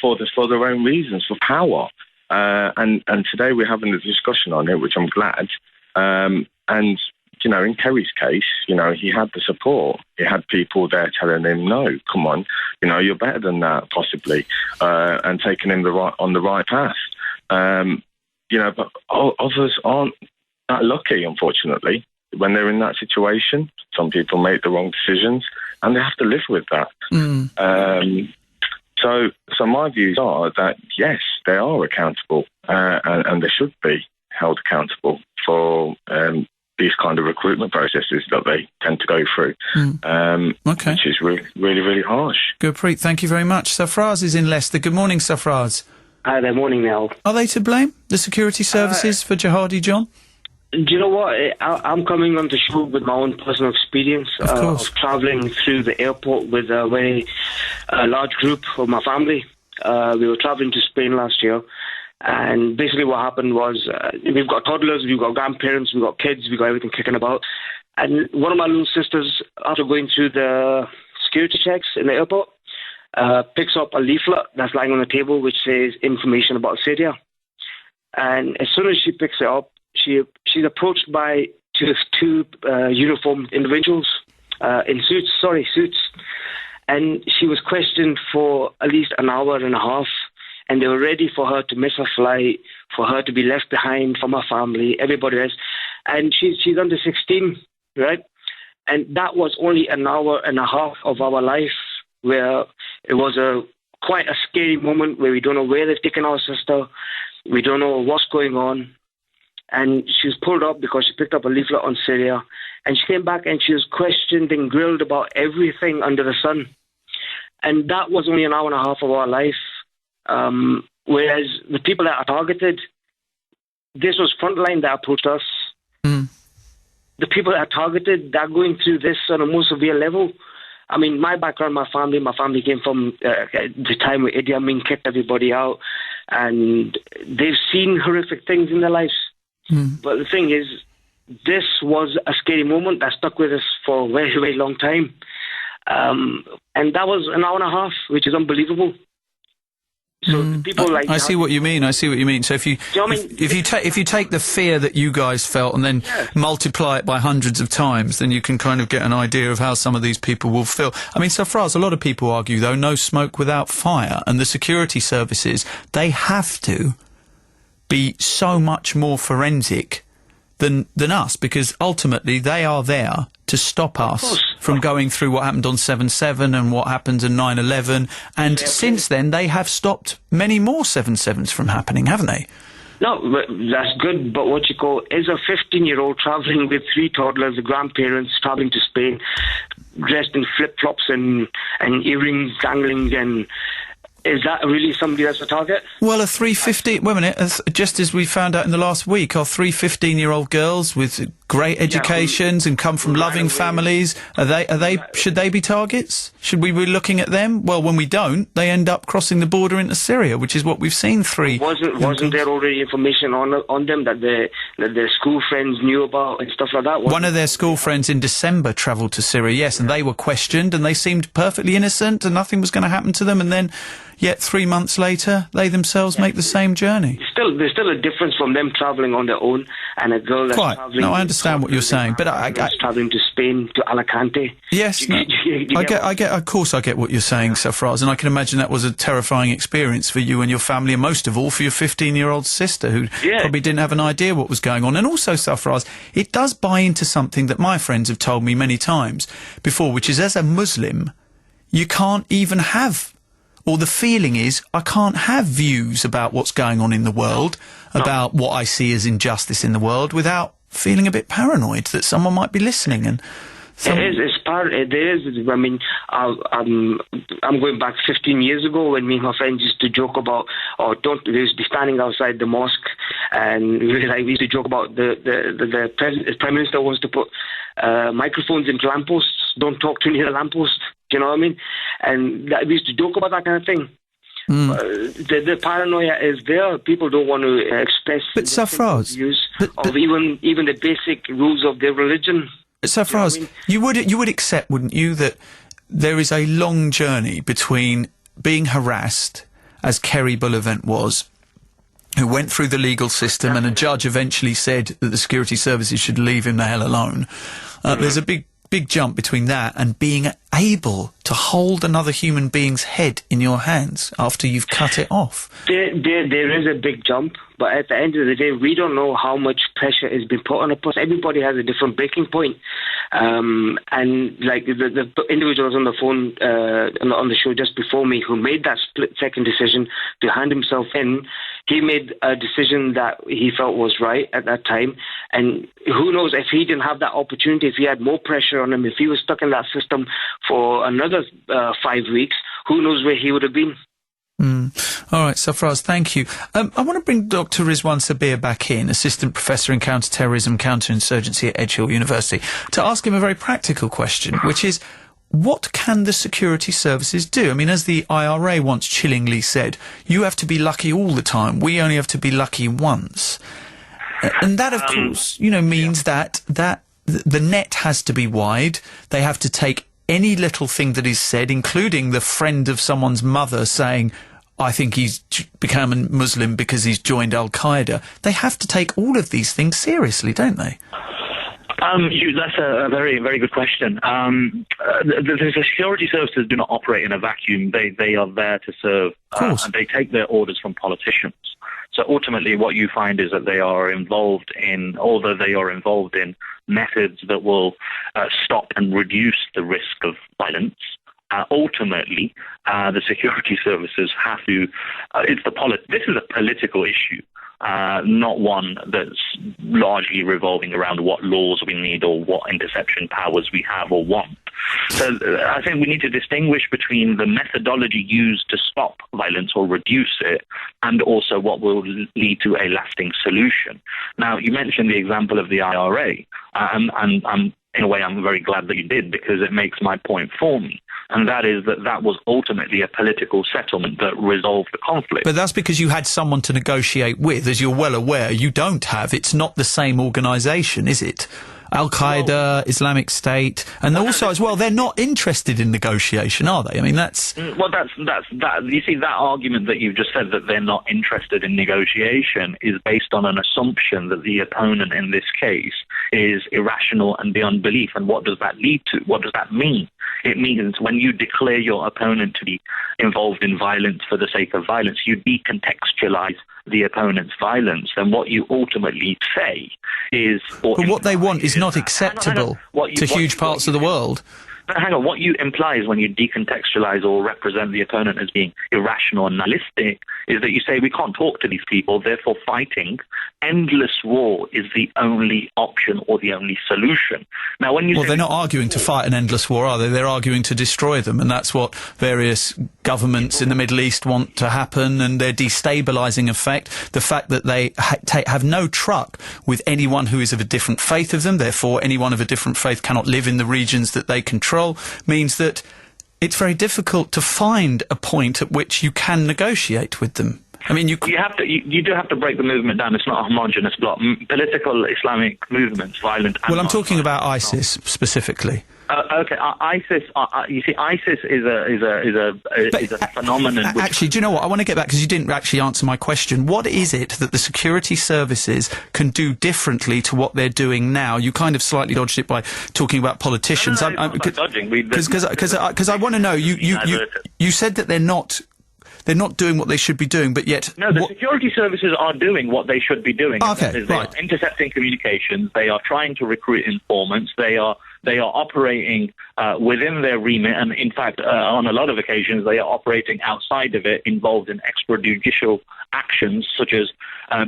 for their own reasons, for power. And today we're having a discussion on it, which I'm glad. And, in Kerry's case, he had the support. He had people there telling him, no, come on, you're better than that, possibly, and taking him on the right path. But others aren't that lucky, unfortunately, when they're in that situation. Some people make the wrong decisions, and they have to live with that. So my views are that, yes, they are accountable, and they should be held accountable for these kind of recruitment processes that they tend to go through, which is really, really, really harsh. Gurpreet, thank you very much. Safraz is in Leicester. Good morning, Safraz. Hi there, morning, Nihal. Are they to blame, the security services, for Jihadi John? Do you know what? I'm coming on the show with my own personal experience of travelling through the airport with a very large group of my family. We were travelling to Spain last year, and basically what happened was we've got toddlers, we've got grandparents, we've got kids, we've got everything kicking about. And one of my little sisters, after going through the security checks in the airport, picks up a leaflet that's lying on the table which says information about Syria. And as soon as she picks it up, she's approached by two uniformed individuals in suits. And she was questioned for at least an hour and a half, and they were ready for her to miss her flight, for her to be left behind from her family, everybody else. And she's under 16, right? And that was only an hour and a half of our life, where it was quite a scary moment where we don't know where they've taken our sister, we don't know what's going on. And she was pulled up because she picked up a leaflet on Syria, and she came back and she was questioned and grilled about everything under the sun. And that was only an hour and a half of our life. Whereas the people that are targeted, this was Frontline that approached us. The people that are targeted, they're going through this on a more severe level. I mean, my background, my family came from the time where Idi Amin kicked everybody out, and they've seen horrific things in their lives. But the thing is, this was a scary moment that stuck with us for a very, very long time. And that was an hour and a half, which is unbelievable. So people I see what you mean. So if you take the fear that you guys felt and then multiply it by hundreds of times, then you can kind of get an idea of how some of these people will feel. I mean, Safraz, a lot of people argue, though, no smoke without fire, and the security services, they have to be so much more forensic than us, because ultimately they are there to stop us from going through what happened on 7/7 and what happened in 9/11, and since then they have stopped many more 7/7s from happening, haven't they? No, that's good, but what you call is a 15-year-old travelling with 3 toddlers, grandparents, travelling to Spain, dressed in flip-flops and earrings dangling, and is that really somebody that's a target? Well, wait a minute, just as we found out in the last week, are 3 15-year-old girls with great educations and come from loving families, should they be targets? Should we be looking at them? Well, when we don't, they end up crossing the border into Syria, which is what we've seen. Wasn't there already information on them that their school friends knew about and stuff like that? One of their school friends in December travelled to Syria, yes, and they were questioned, and they seemed perfectly innocent, and nothing was going to happen to them, and then, yet 3 months later, they themselves make the same journey. There's still a difference from them travelling on their own and a girl that's travelling. No, I understand. understand what you're saying, but I travelling to Spain, to Alicante. Yes, of course I get what you're saying, Safraz, and I can imagine that was a terrifying experience for you and your family, and most of all for your 15-year-old sister, who probably didn't have an idea what was going on. And also, Safraz, it does buy into something that my friends have told me many times before, which is, as a Muslim, you can't even have, or the feeling is, I can't have views about what's going on in the world, about what I see as injustice in the world, without feeling a bit paranoid that someone might be listening. And there is. I mean, I'm going back 15 years ago when me and my friends used to joke about, we used to be standing outside the mosque, and we used to joke about the Prime Minister wants to put microphones into lampposts. Don't talk to near the lamppost. Do you know what I mean? And we used to joke about that kind of thing. The paranoia is there. People don't want to express views of even the basic rules of their religion. Safraz, you know what I mean? you would accept, wouldn't you, that there is a long journey between being harassed, as Kerry Bullivant was, who went through the legal system, and a judge eventually said that the security services should leave him the hell alone. There's a big jump between that and being able to hold another human being's head in your hands after you've cut it off. There is a big jump, but at the end of the day, we don't know how much pressure is being put on us. Everybody has a different breaking point. And like the individuals on the phone, on the show just before me, who made that split-second decision to hand himself in, he made a decision that he felt was right at that time. And who knows, if he didn't have that opportunity, if he had more pressure on him, if he was stuck in that system for another 5 weeks, who knows where he would have been. All right, Safraz, thank you. I want to bring Dr. Rizwan Sabir back in, Assistant Professor in Counter-Terrorism, Counterinsurgency at Edge Hill University, to ask him a very practical question, which is, what can the security services do? I mean, as the IRA once chillingly said, you have to be lucky all the time. We only have to be lucky once. And that, of course, means that the net has to be wide. They have to take any little thing that is said, including the friend of someone's mother saying, I think he's become a Muslim because he's joined Al-Qaeda. They have to take all of these things seriously, don't they? That's a very, very good question. The security services do not operate in a vacuum. They are there to serve, and they take their orders from politicians. So ultimately what you find is that they are involved in methods that will stop and reduce the risk of violence. Ultimately, the security services have to. This is a political issue, not one that's largely revolving around what laws we need or what interception powers we have or want. So I think we need to distinguish between the methodology used to stop violence or reduce it, and also what will lead to a lasting solution. Now, you mentioned the example of the IRA, and in a way I'm very glad that you did, because it makes my point for me. And that is that was ultimately a political settlement that resolved the conflict. But that's because you had someone to negotiate with. As you're well aware, you don't have. It's not the same organisation, is it? Al-Qaeda, Islamic State, and also as well, they're not interested in negotiation, are they? I mean, that's... Well, that's you see, that argument that you've just said, that they're not interested in negotiation, is based on an assumption that the opponent in this case is irrational and beyond belief. And what does that lead to? What does that mean? It means when you declare your opponent to be involved in violence for the sake of violence, you decontextualize the opponent's violence. And what you ultimately say is... But what they want is not acceptable to huge parts of the world. Hang on, what you imply is when you decontextualize or represent the opponent as being irrational and nihilistic is that you say we can't talk to these people, therefore fighting endless war is the only option or the only solution. Now, when you they're not arguing to fight an endless war, are they? They're arguing to destroy them, and that's what various governments in the Middle East want to happen, and their destabilizing effect, the fact that they have no truck with anyone who is of a different faith of them, therefore anyone of a different faith cannot live in the regions that they control, means that it's very difficult to find a point at which you can negotiate with them. I mean, you do have to break the movement down. It's not a homogenous block. Political Islamic movements, violent. Well, I'm talking about ISIS specifically. Okay, ISIS. You see, ISIS is a phenomenon. Actually, do you know what? I want to get back because you didn't actually answer my question. What is it that the security services can do differently to what they're doing now? You kind of slightly dodged it by talking about politicians. No, it's not dodging. Because I want to know. You said that they're not doing what they should be doing, but yet... No, the security services are doing what they should be doing. Okay, they are intercepting communications. They are trying to recruit informants. They are operating within their remit, and in fact, on a lot of occasions, they are operating outside of it, involved in extrajudicial actions, such as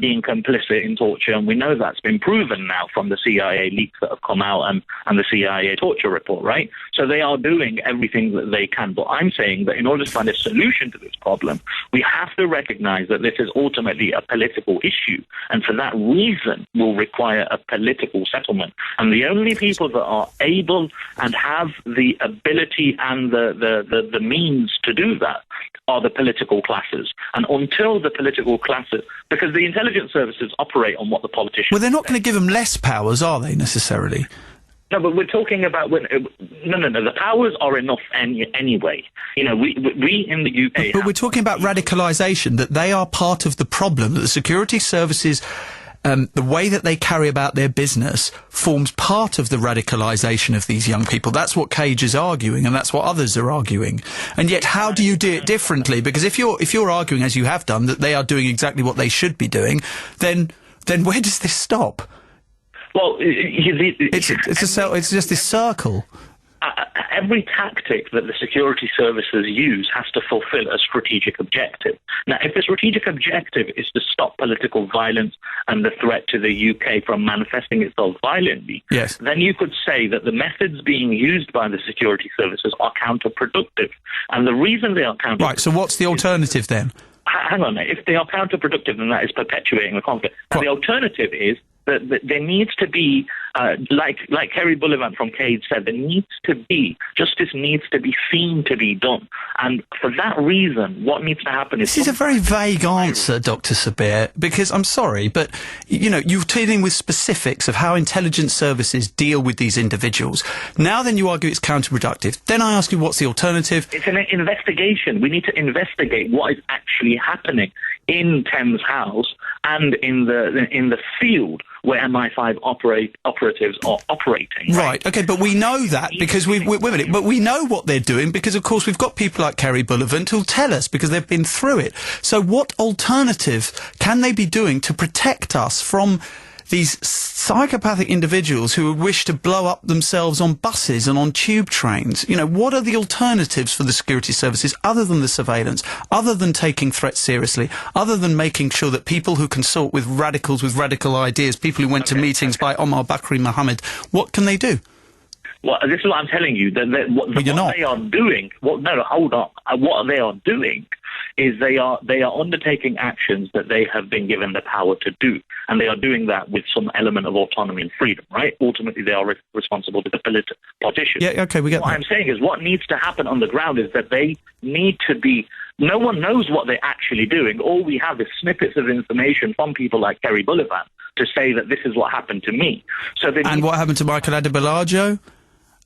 being complicit in torture, and we know that's been proven now from the CIA leaks that have come out and the CIA torture report, right? So they are doing everything that they can, but I'm saying that in order to find a solution to this problem, we have to recognize that this is ultimately a political issue, and for that reason will require a political settlement. And the only people that are able and have the ability and the means to do that are the political classes. And until the political classes, because the intelligence services operate on what the politicians... Well, they're not going to give them less powers, are they, necessarily? No, but we're talking about... No, the powers are enough anyway. You know, we in the UK... But we're talking about radicalisation, that they are part of the problem, that the security services... the way that they carry about their business forms part of the radicalisation of these young people. That's what Cage is arguing, and that's what others are arguing. And yet, how do you do it differently? Because if you're arguing, as you have done, that they are doing exactly what they should be doing, then where does this stop? Well, it's just this circle. Every tactic that the security services use has to fulfill a strategic objective. Now, if the strategic objective is to stop political violence and the threat to the UK from manifesting itself violently, yes, then you could say that the methods being used by the security services are counterproductive. And the reason they are counterproductive... Right, so what's the alternative then? Hang on, if they are counterproductive, then that is perpetuating the conflict. Now, the alternative is that there needs to be, like Kerry Bullivant from Cade said, justice needs to be seen to be done. And for that reason, what needs to happen is... This is a very vague answer, Dr. Sabir, because I'm sorry, but, you know, you're dealing with specifics of how intelligence services deal with these individuals. Now then you argue it's counterproductive. Then I ask you, what's the alternative? It's an investigation. We need to investigate what is actually happening in Thames House and in the field where MI5 operatives are operating. Right, okay, but we know that because wait a minute, but we know what they're doing because, of course, we've got people like Kerry Bullivant who'll tell us because they've been through it. So what alternative can they be doing to protect us from these psychopathic individuals who wish to blow up themselves on buses and on tube trains? You know, what are the alternatives for the security services other than the surveillance, other than taking threats seriously, other than making sure that people who consort with radicals with radical ideas, people who went to meetings by Omar Bakri Mohammed, what can they do? Well, this is what I'm telling you. What they are doing... hold on. What they are doing is they are undertaking actions that they have been given the power to do, and they are doing that with some element of autonomy and freedom, right? Ultimately, they are responsible to the politicians. Yeah, okay, we get that. What I'm saying is what needs to happen on the ground is that they need to be... No one knows what they're actually doing. All we have is snippets of information from people like Kerry Bullivant to say that this is what happened to me. And what happened to Michael Adebayo?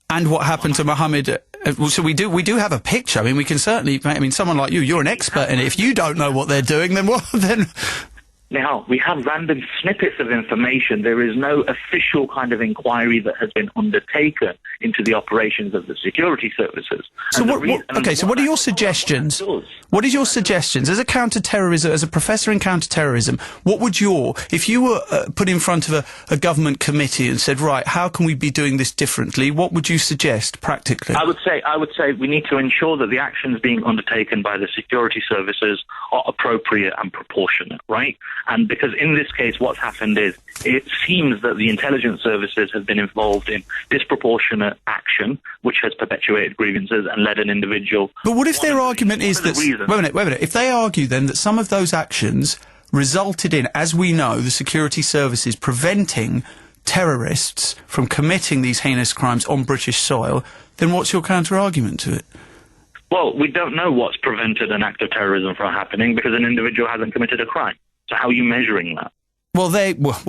And what happened to Mohammed? So we do have a picture. I mean, we can certainly... I mean, someone like you're an expert in it. If you don't know what they're doing, then what? Then... Now, we have random snippets of information. There is no official kind of inquiry that has been undertaken into the operations of the security services. So what are your suggestions? What is your suggestions? As a counter-terrorism, as a professor in counter-terrorism, what would if you were put in front of a government committee and said, right, how can we be doing this differently? What would you suggest practically? I would say we need to ensure that the actions being undertaken by the security services are appropriate and proportionate, right? And because in this case, what's happened is it seems that the intelligence services have been involved in disproportionate action, which has perpetuated grievances and led an individual... But what if their argument is that... Wait a minute. If they argue then that some of those actions resulted in, as we know, the security services preventing terrorists from committing these heinous crimes on British soil, then what's your counter-argument to it? Well, we don't know what's prevented an act of terrorism from happening because an individual hasn't committed a crime. So how are you measuring that? Well,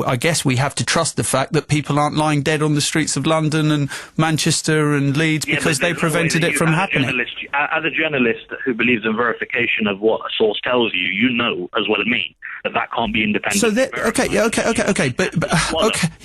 I guess we have to trust the fact that people aren't lying dead on the streets of London and Manchester and Leeds because they prevented it from happening. As a journalist who believes in verification of what a source tells you, you know as well as me that can't be independent. So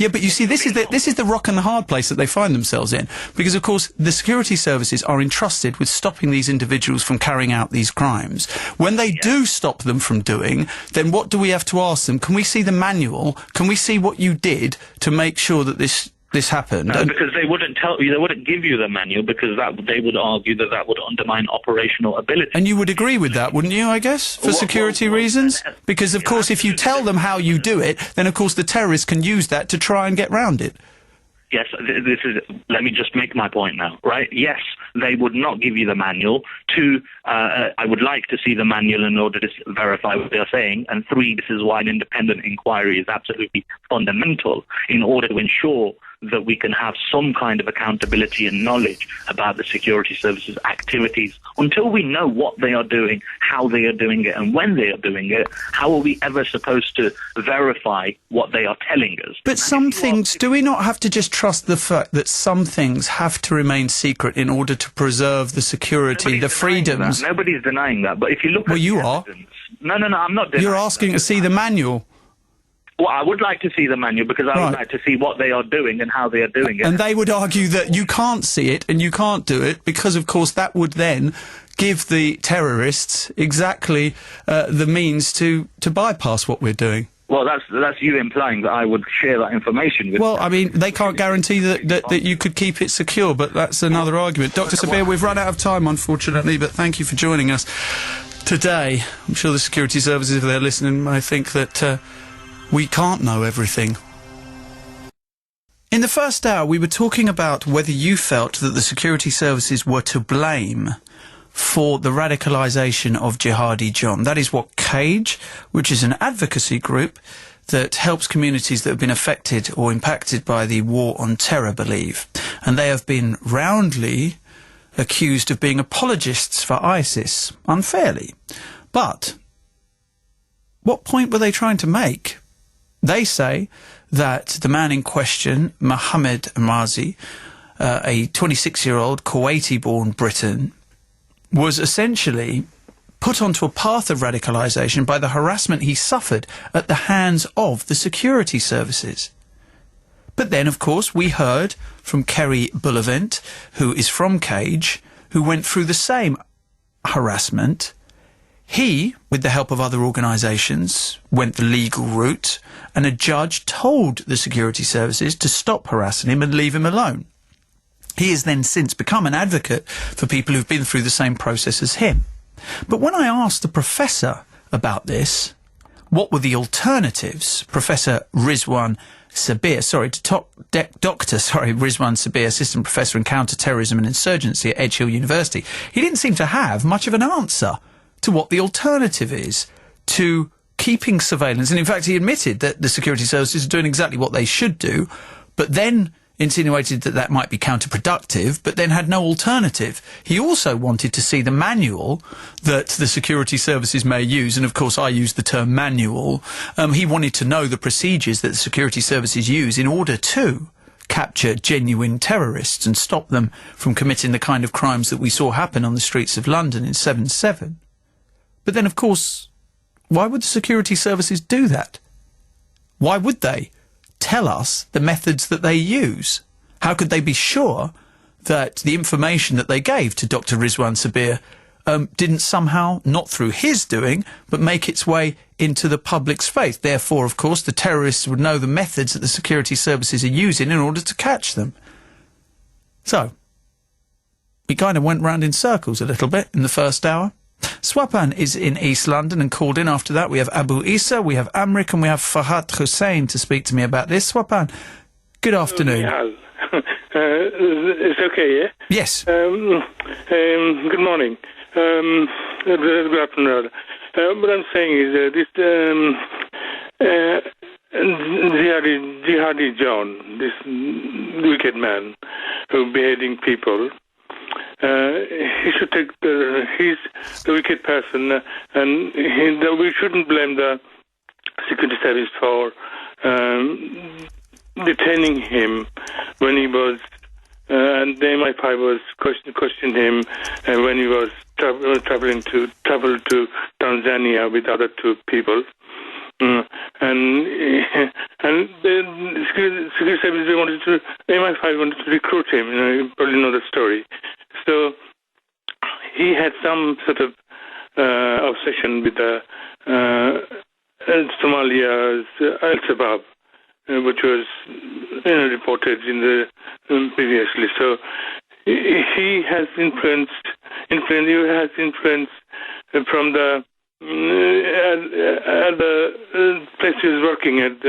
but you see, this is the rock and the hard place that they find themselves in, because of course the security services are entrusted with stopping these individuals from carrying out these crimes. When they do stop them from doing, then what do we have to ask them? Can we see the manual? Can we see what you did to make sure that this happened? No, because they wouldn't tell you, they wouldn't give you the manual, because they would argue that would undermine operational ability. And you would agree with that, wouldn't you, I guess, for security reasons? Because, of course, if you tell them how you do it, then, of course, the terrorists can use that to try and get round it. Yes, let me just make my point now, right? Yes, they would not give you the manual. 2, I would like to see the manual in order to verify what they're saying. And 3, this is why an independent inquiry is absolutely fundamental in order to ensure that we can have some kind of accountability and knowledge about the security services activities. Until we know what they are doing, how they are doing it, and when they are doing it, how are we ever supposed to verify what they are telling us? But some things, do we not have to just trust the fact that some things have to remain secret in order to preserve the security, the freedoms? Nobody's denying that, but if you look at you are. No, I'm not denying You're asking to see the manual. Well, I would like to see the manual because I would like to see what they are doing and how they are doing it. And they would argue that you can't see it and you can't do it because, of course, that would then give the terrorists exactly the means to bypass what we're doing. Well, that's you implying that I would share that information with them. I mean, they can't guarantee that you could keep it secure, but that's another argument. Dr. Sabir, we've run out of time, unfortunately, but thank you for joining us today. I'm sure the security services, if they're listening, may think that we can't know everything. In the first hour, we were talking about whether you felt that the security services were to blame for the radicalisation of Jihadi John. That is what CAGE, which is an advocacy group that helps communities that have been affected or impacted by the war on terror, believe. And they have been roundly accused of being apologists for ISIS, unfairly. But what point were they trying to make? They say that the man in question, Mohammed Emwazi, a 26-year-old Kuwaiti-born Briton, was essentially put onto a path of radicalisation by the harassment he suffered at the hands of the security services. But then, of course, we heard from Kerry Bullivant, who is from CAGE, who went through the same harassment. He, with the help of other organisations, went the legal route, and a judge told the security services to stop harassing him and leave him alone. He has then since become an advocate for people who've been through the same process as him. But when I asked the professor about this, what were the alternatives, Professor Rizwan Sabir, Dr. Rizwan Sabir, Assistant Professor in Counter-Terrorism and Insurgency at Edge Hill University, he didn't seem to have much of an answer to what the alternative is to keeping surveillance. And in fact, he admitted that the security services are doing exactly what they should do, but then insinuated that that might be counterproductive, but then had no alternative. He also wanted to see the manual that the security services may use, and of course I use the term manual. He wanted to know the procedures that the security services use in order to capture genuine terrorists and stop them from committing the kind of crimes that we saw happen on the streets of London in 7/7. But then, of course, why would the security services do that? Why would they tell us the methods that they use? How could they be sure that the information that they gave to Dr. Rizwan Sabir didn't somehow, not through his doing, but make its way into the public's faith? Therefore, of course, the terrorists would know the methods that the security services are using in order to catch them. So, we kind of went round in circles a little bit in the first hour. Swapan is in East London and called in. After that, we have Abu Isa, we have Amrik, and we have Fahad Hussein to speak to me about this. Swapan, good afternoon. It's okay, yeah? Yes. Good morning. Good afternoon. What I'm saying is this Jihadi John, this wicked man who beheading people, he should take he's the wicked person, and we shouldn't blame the security service for detaining him when he was, and the MI5 was questioned him when he was traveled to Tanzania with other two people. And the security service MI5 wanted to recruit him. You probably know the story. So he had some sort of obsession with the Somalia's Al-Shabaab, which was reported in the previously. So he has influence from the at the place he was working at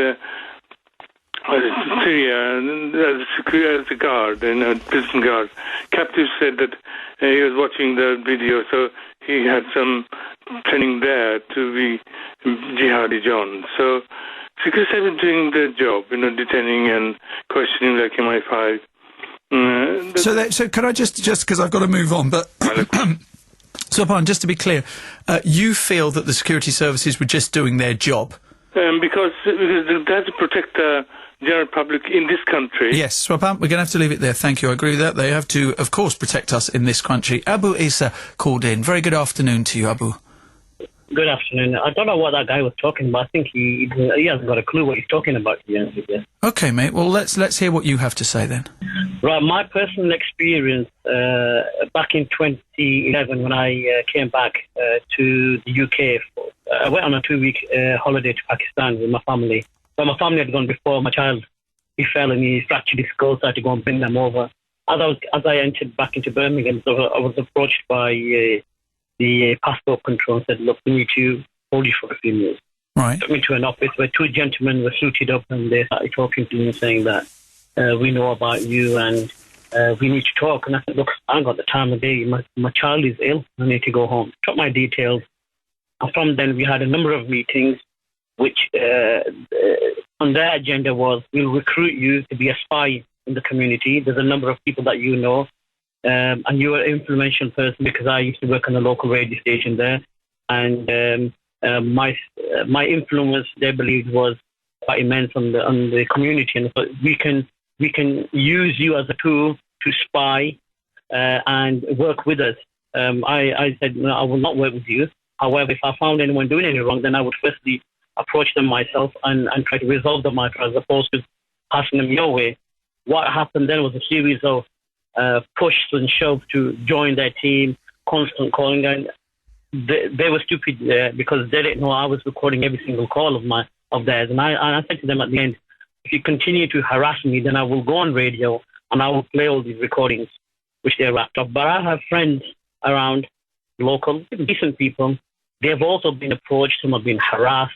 Syria as a guard, prison guard. Captive said that he was watching the video, so he had some training there to be Jihadi John. So security service doing their job, detaining and questioning like MI5. So can I just because I've got to move on, but so just to be clear, you feel that the security services were just doing their job? Because they have to protect the general public in this country. Yes, Swapan, we're going to have to leave it there. Thank you. I agree with that. They have to, of course, protect us in this country. Abu Isa called in. Very good afternoon to you, Abu. Good afternoon. I don't know what that guy was talking about. I think he hasn't got a clue what he's talking about, to be honest with you. Okay, mate. Well, let's hear what you have to say then. Right, my personal experience back in 2011 when I came back to the UK. I went on a 2-week holiday to Pakistan with my family. But my family had gone before. My child, he fell and he fractured his skull, so I had to go and bring them over. As I entered back into Birmingham, so I was approached by the passport control and said, look, we need to hold you for a few minutes. Right. Took me to an office where two gentlemen were suited up and they started talking to me and saying that we know about you and we need to talk. And I said, look, I haven't got the time of day. My child is ill. I need to go home. Took my details. And from then we had a number of meetings which on their agenda was we'll recruit you to be a spy in the community. There's a number of people that you know. And you were an influential person because I used to work on a local radio station there. And my influence, they believed, was quite immense on the community. And so we can use you as a tool to spy and work with us. I said, no, I will not work with you. However, if I found anyone doing anything wrong, then I would firstly approach them myself and try to resolve the matter as opposed to passing them your way. What happened then was a series of pushed and shoved to join their team, constant calling, and they were stupid because they didn't know I was recording every single call of theirs. And I said to them at the end, if you continue to harass me, then I will go on radio and I will play all these recordings, which they wrapped up. But I have friends around, local, decent people. They have also been approached, some have been harassed.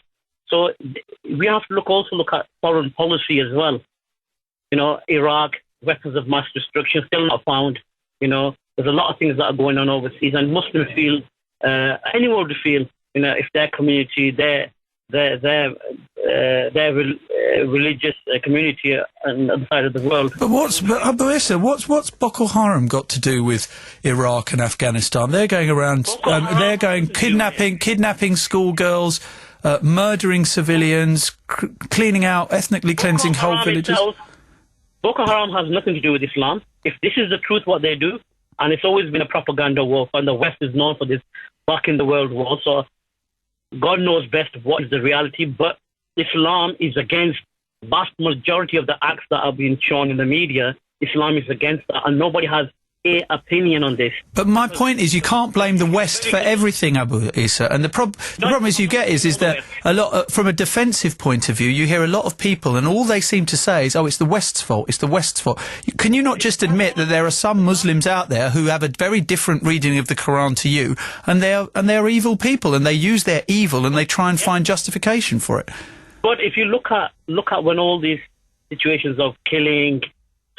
So we have to look at foreign policy as well. Iraq, weapons of mass destruction still not found. There's a lot of things that are going on overseas, and Muslims feel, anyone would feel, if their community, their religious community on the other side of the world. But what's Boko Haram got to do with Iraq and Afghanistan? They're going around, kidnapping schoolgirls, murdering civilians, cleaning out, ethnically cleansing whole villages. Boko Haram has nothing to do with Islam. If this is the truth, what they do, and it's always been a propaganda war, and the West is known for this back in the World War, so God knows best what is the reality, but Islam is against the vast majority of the acts that are being shown in the media. Islam is against that, and nobody has an opinion on this. But my point is, you can't blame the West for everything, Abu Isa. And the problem is is that a lot, from a defensive point of view, you hear a lot of people, and all they seem to say is, "Oh, it's the West's fault. It's the West's fault." Can you not just admit that there are some Muslims out there who have a very different reading of the Quran to you, and they're evil people, and they use their evil and they try and find justification for it? But if you look at when all these situations of killing,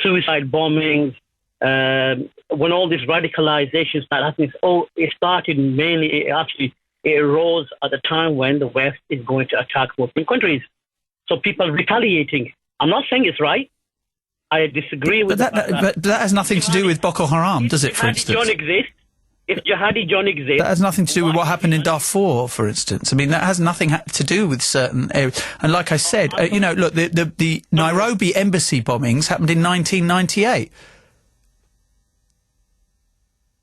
suicide bombings, when all this radicalization started happening, it started mainly, it arose at the time when the West is going to attack Muslim countries. So people retaliating. I'm not saying it's right. I disagree with but that has nothing to do with Boko Haram, does it, for instance? John exists. If Jihadi John exists... That has nothing to do with what happened in Darfur, for instance. I mean, that has nothing to do with certain areas. And like I said, you know, look, the Nairobi embassy bombings happened in 1998.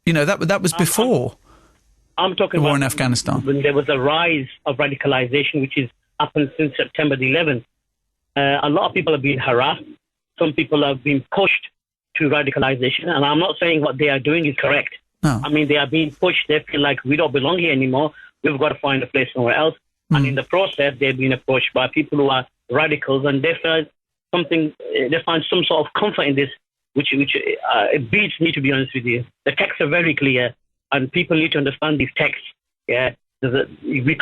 You know, that was before I'm talking the war about in Afghanistan. When there was a rise of radicalization, which has happened since September the 11th. A lot of people have been harassed. Some people have been pushed to radicalization. And I'm not saying what they are doing is correct. No. I mean, they are being pushed. They feel like we don't belong here anymore. We've got to find a place somewhere else. And in the process, they've been approached by people who are radicals, and they find some sort of comfort in this, which it beats me, to be honest with you. The texts are very clear, and people need to understand these texts. Yeah, we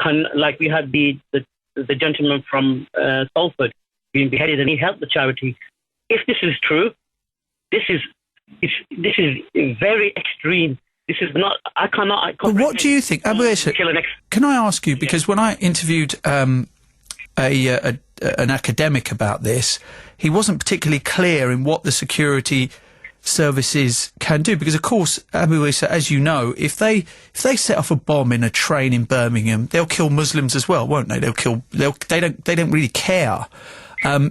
had the gentleman from Salford being beheaded, and he helped the charity. If this is true, this is very extreme. This is not. I cannot. But what do you think, Abu Isa? Can I ask you, because when I interviewed an academic about this, he wasn't particularly clear in what the security services can do, because of course, Abu Isa, as you know, if they set off a bomb in a train in Birmingham, they'll kill Muslims as well, won't they? They don't really care.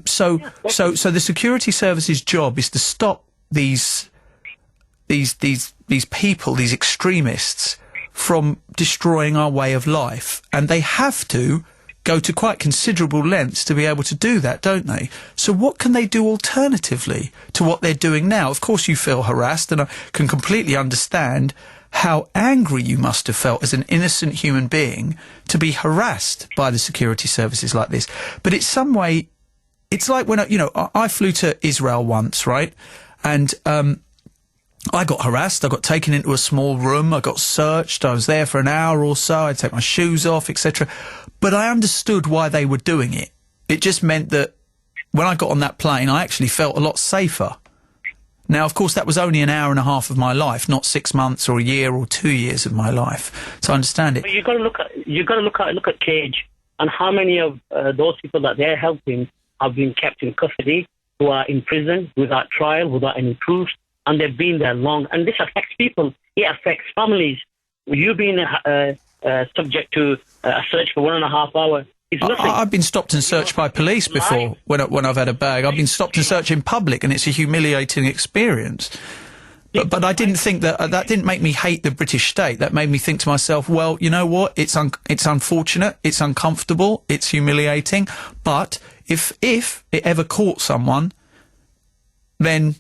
So the security services job is to stop these people, these extremists, from destroying our way of life, and they have to go to quite considerable lengths to be able to do that, don't they? So what can they do alternatively to what they're doing now? Of course you feel harassed, and I can completely understand how angry you must have felt as an innocent human being to be harassed by the security services like this. But it's some way, it's like when, I flew to Israel once, right? And I got harassed. I got taken into a small room. I got searched. I was there for an hour or so. I'd take my shoes off, etc. But I understood why they were doing it. It just meant that when I got on that plane, I actually felt a lot safer. Now, of course, that was only an hour and a half of my life, not 6 months or a year or 2 years of my life. So I understand it. But you've got to look at Cage, and how many of those people that they're helping have been kept in custody, who are in prison without trial, without any proof. And they've been there long, and this affects people. It affects families. You being subject to a search for 1.5 hours is nothing. I've been stopped and searched by police before when I've had a bag. I've been stopped and searched in public, and it's a humiliating experience. But I didn't think that didn't make me hate the British state. That made me think to myself, well, you know what? It's unfortunate, it's uncomfortable, it's humiliating. But if it ever caught someone, then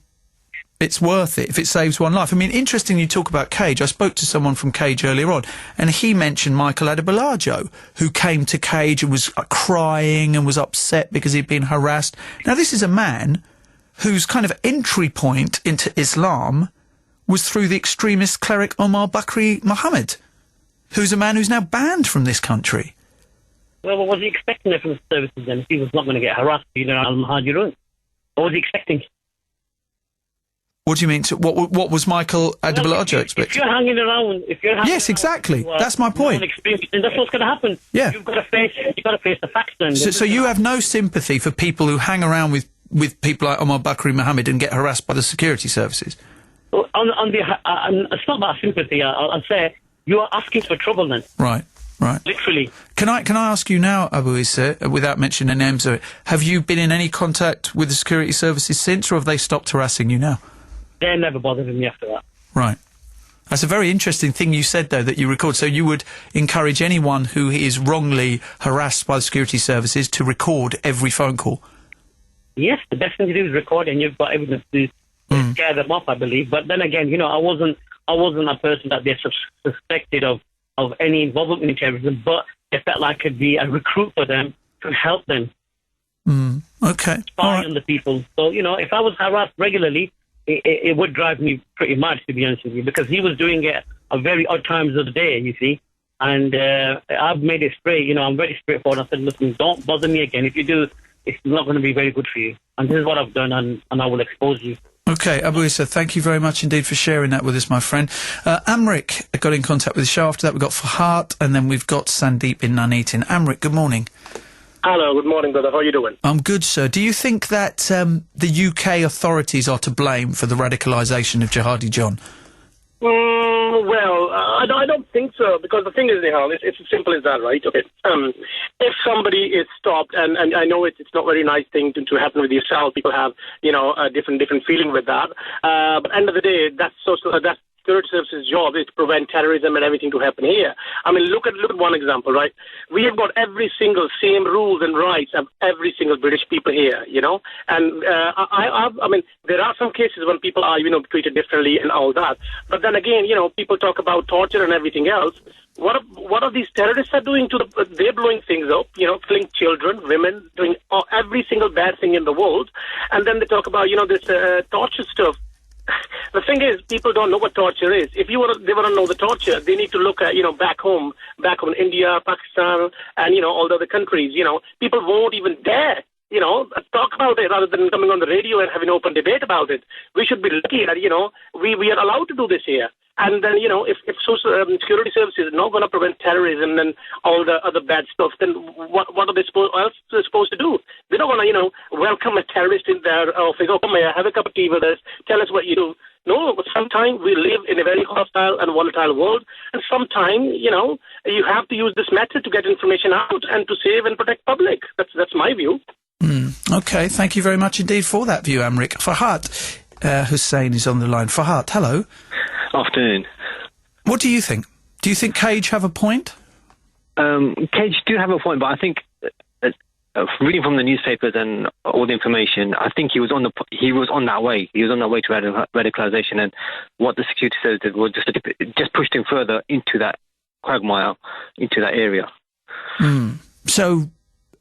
it's worth it if it saves one life. I mean, interesting you talk about Cage. I spoke to someone from Cage earlier on, and he mentioned Michael Adebolajo, who came to Cage and was crying and was upset because he'd been harassed. Now, this is a man whose kind of entry point into Islam was through the extremist cleric Omar Bakri Mohammed, who's a man who's now banned from this country. Well, what was he expecting from the services then if he was not going to get harassed? Al-Muhajirun? What was he expecting? What do you mean? What was Michael Adebolajo expecting? If you're hanging around, yes, exactly. That's my point. Then that's what's going to happen. Yeah. You've got to face the facts. Then. So you have no sympathy for people who hang around with people like Omar Bakri Mohammed and get harassed by the security services? Well, it's not about sympathy. I'll say you are asking for trouble then. Right. Literally. Can I ask you now, Abu Isa, without mentioning names, have you been in any contact with the security services since, or have they stopped harassing you now? They never bothered me after that. Right. That's a very interesting thing you said, though, that you record. So you would encourage anyone who is wrongly harassed by the security services to record every phone call? Yes, the best thing to do is record, and you've got evidence to scare them off, I believe. But then again, I wasn't a person that they suspected of any involvement in terrorism, but they felt like I could be a recruit for them to help them. Okay. Spy on the people. So, if I was harassed regularly, it would drive me pretty mad, to be honest with you, because he was doing it at very odd times of the day, you see. And I've made it straight. I'm very straightforward. I said, listen, don't bother me again. If you do, it's not going to be very good for you. And this is what I've done, and I will expose you. Okay, Abu Isa, thank you very much indeed for sharing that with us, my friend. Amrik got in contact with the show. After that, we've got Fahad, and then we've got Sandeep in Nuneaton. Amrik, good morning. Hello, good morning, brother. How are you doing? I'm good, sir. Do you think that the UK authorities are to blame for the radicalisation of Jihadi John? Well, I don't think so, because the thing is, Nihal, it's as simple as that, right? Okay. If somebody is stopped, and I know it's not a very nice thing to happen with yourself, people have, a different feeling with that. But at the end of the day, that's security services' job is to prevent terrorism and everything to happen here. I mean, look at one example, right? We have got every single same rules and rights of every single British people here, And I mean, there are some cases when people are, treated differently and all that. But then again, people talk about torture and everything else. What are these terrorists are doing they're blowing things up, killing children, women, doing every single bad thing in the world. And then they talk about, this torture stuff. The thing is, people don't know what torture is. If they want to know the torture, they need to look at, back home in India, Pakistan, and, all the other countries, people won't even dare, talk about it rather than coming on the radio and having an open debate about it. We should be lucky that, we are allowed to do this here. And then, if security services are not going to prevent terrorism and all the other bad stuff, then what are they supposed to do? They're not going to, welcome a terrorist in their office. Oh, come here, have a cup of tea with us. Tell us what you do. No, but sometimes we live in a very hostile and volatile world. And sometimes, you have to use this method to get information out and to save and protect public. That's my view. Okay, thank you very much indeed for that view, Amrik. Farhat Hussain is on the line. Farhat, hello. Afternoon. What do you think? Do you think Cage have a point? Cage do have a point, but I think reading from the newspapers and all the information, I think he was on that way. He was on that way to radicalisation, and what the security service did was just pushed him further into that quagmire, into that area. So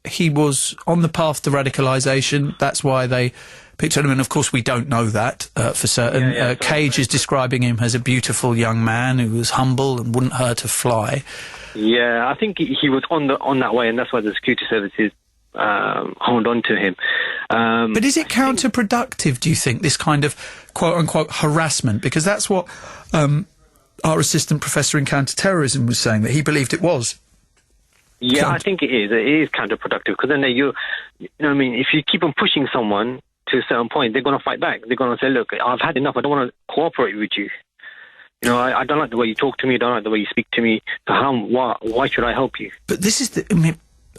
he was on the path to radicalisation. That's why they picked on him, and of course we don't know that for certain. Cage is describing him as a beautiful young man who was humble and wouldn't hurt a fly. Yeah, I think he was on that way, and that's why the security services hold on to him. But is it counterproductive, do you think, this kind of quote-unquote harassment? Because that's what our assistant professor in counter-terrorism was saying, that he believed it was. Yeah, I think it is. It is counterproductive, because then if you keep on pushing someone to a certain point, they're going to fight back. They're going to say, look, I've had enough. I don't want to cooperate with you. I don't like the way you talk to me. I don't like the way you speak to me. So why should I help you? But this is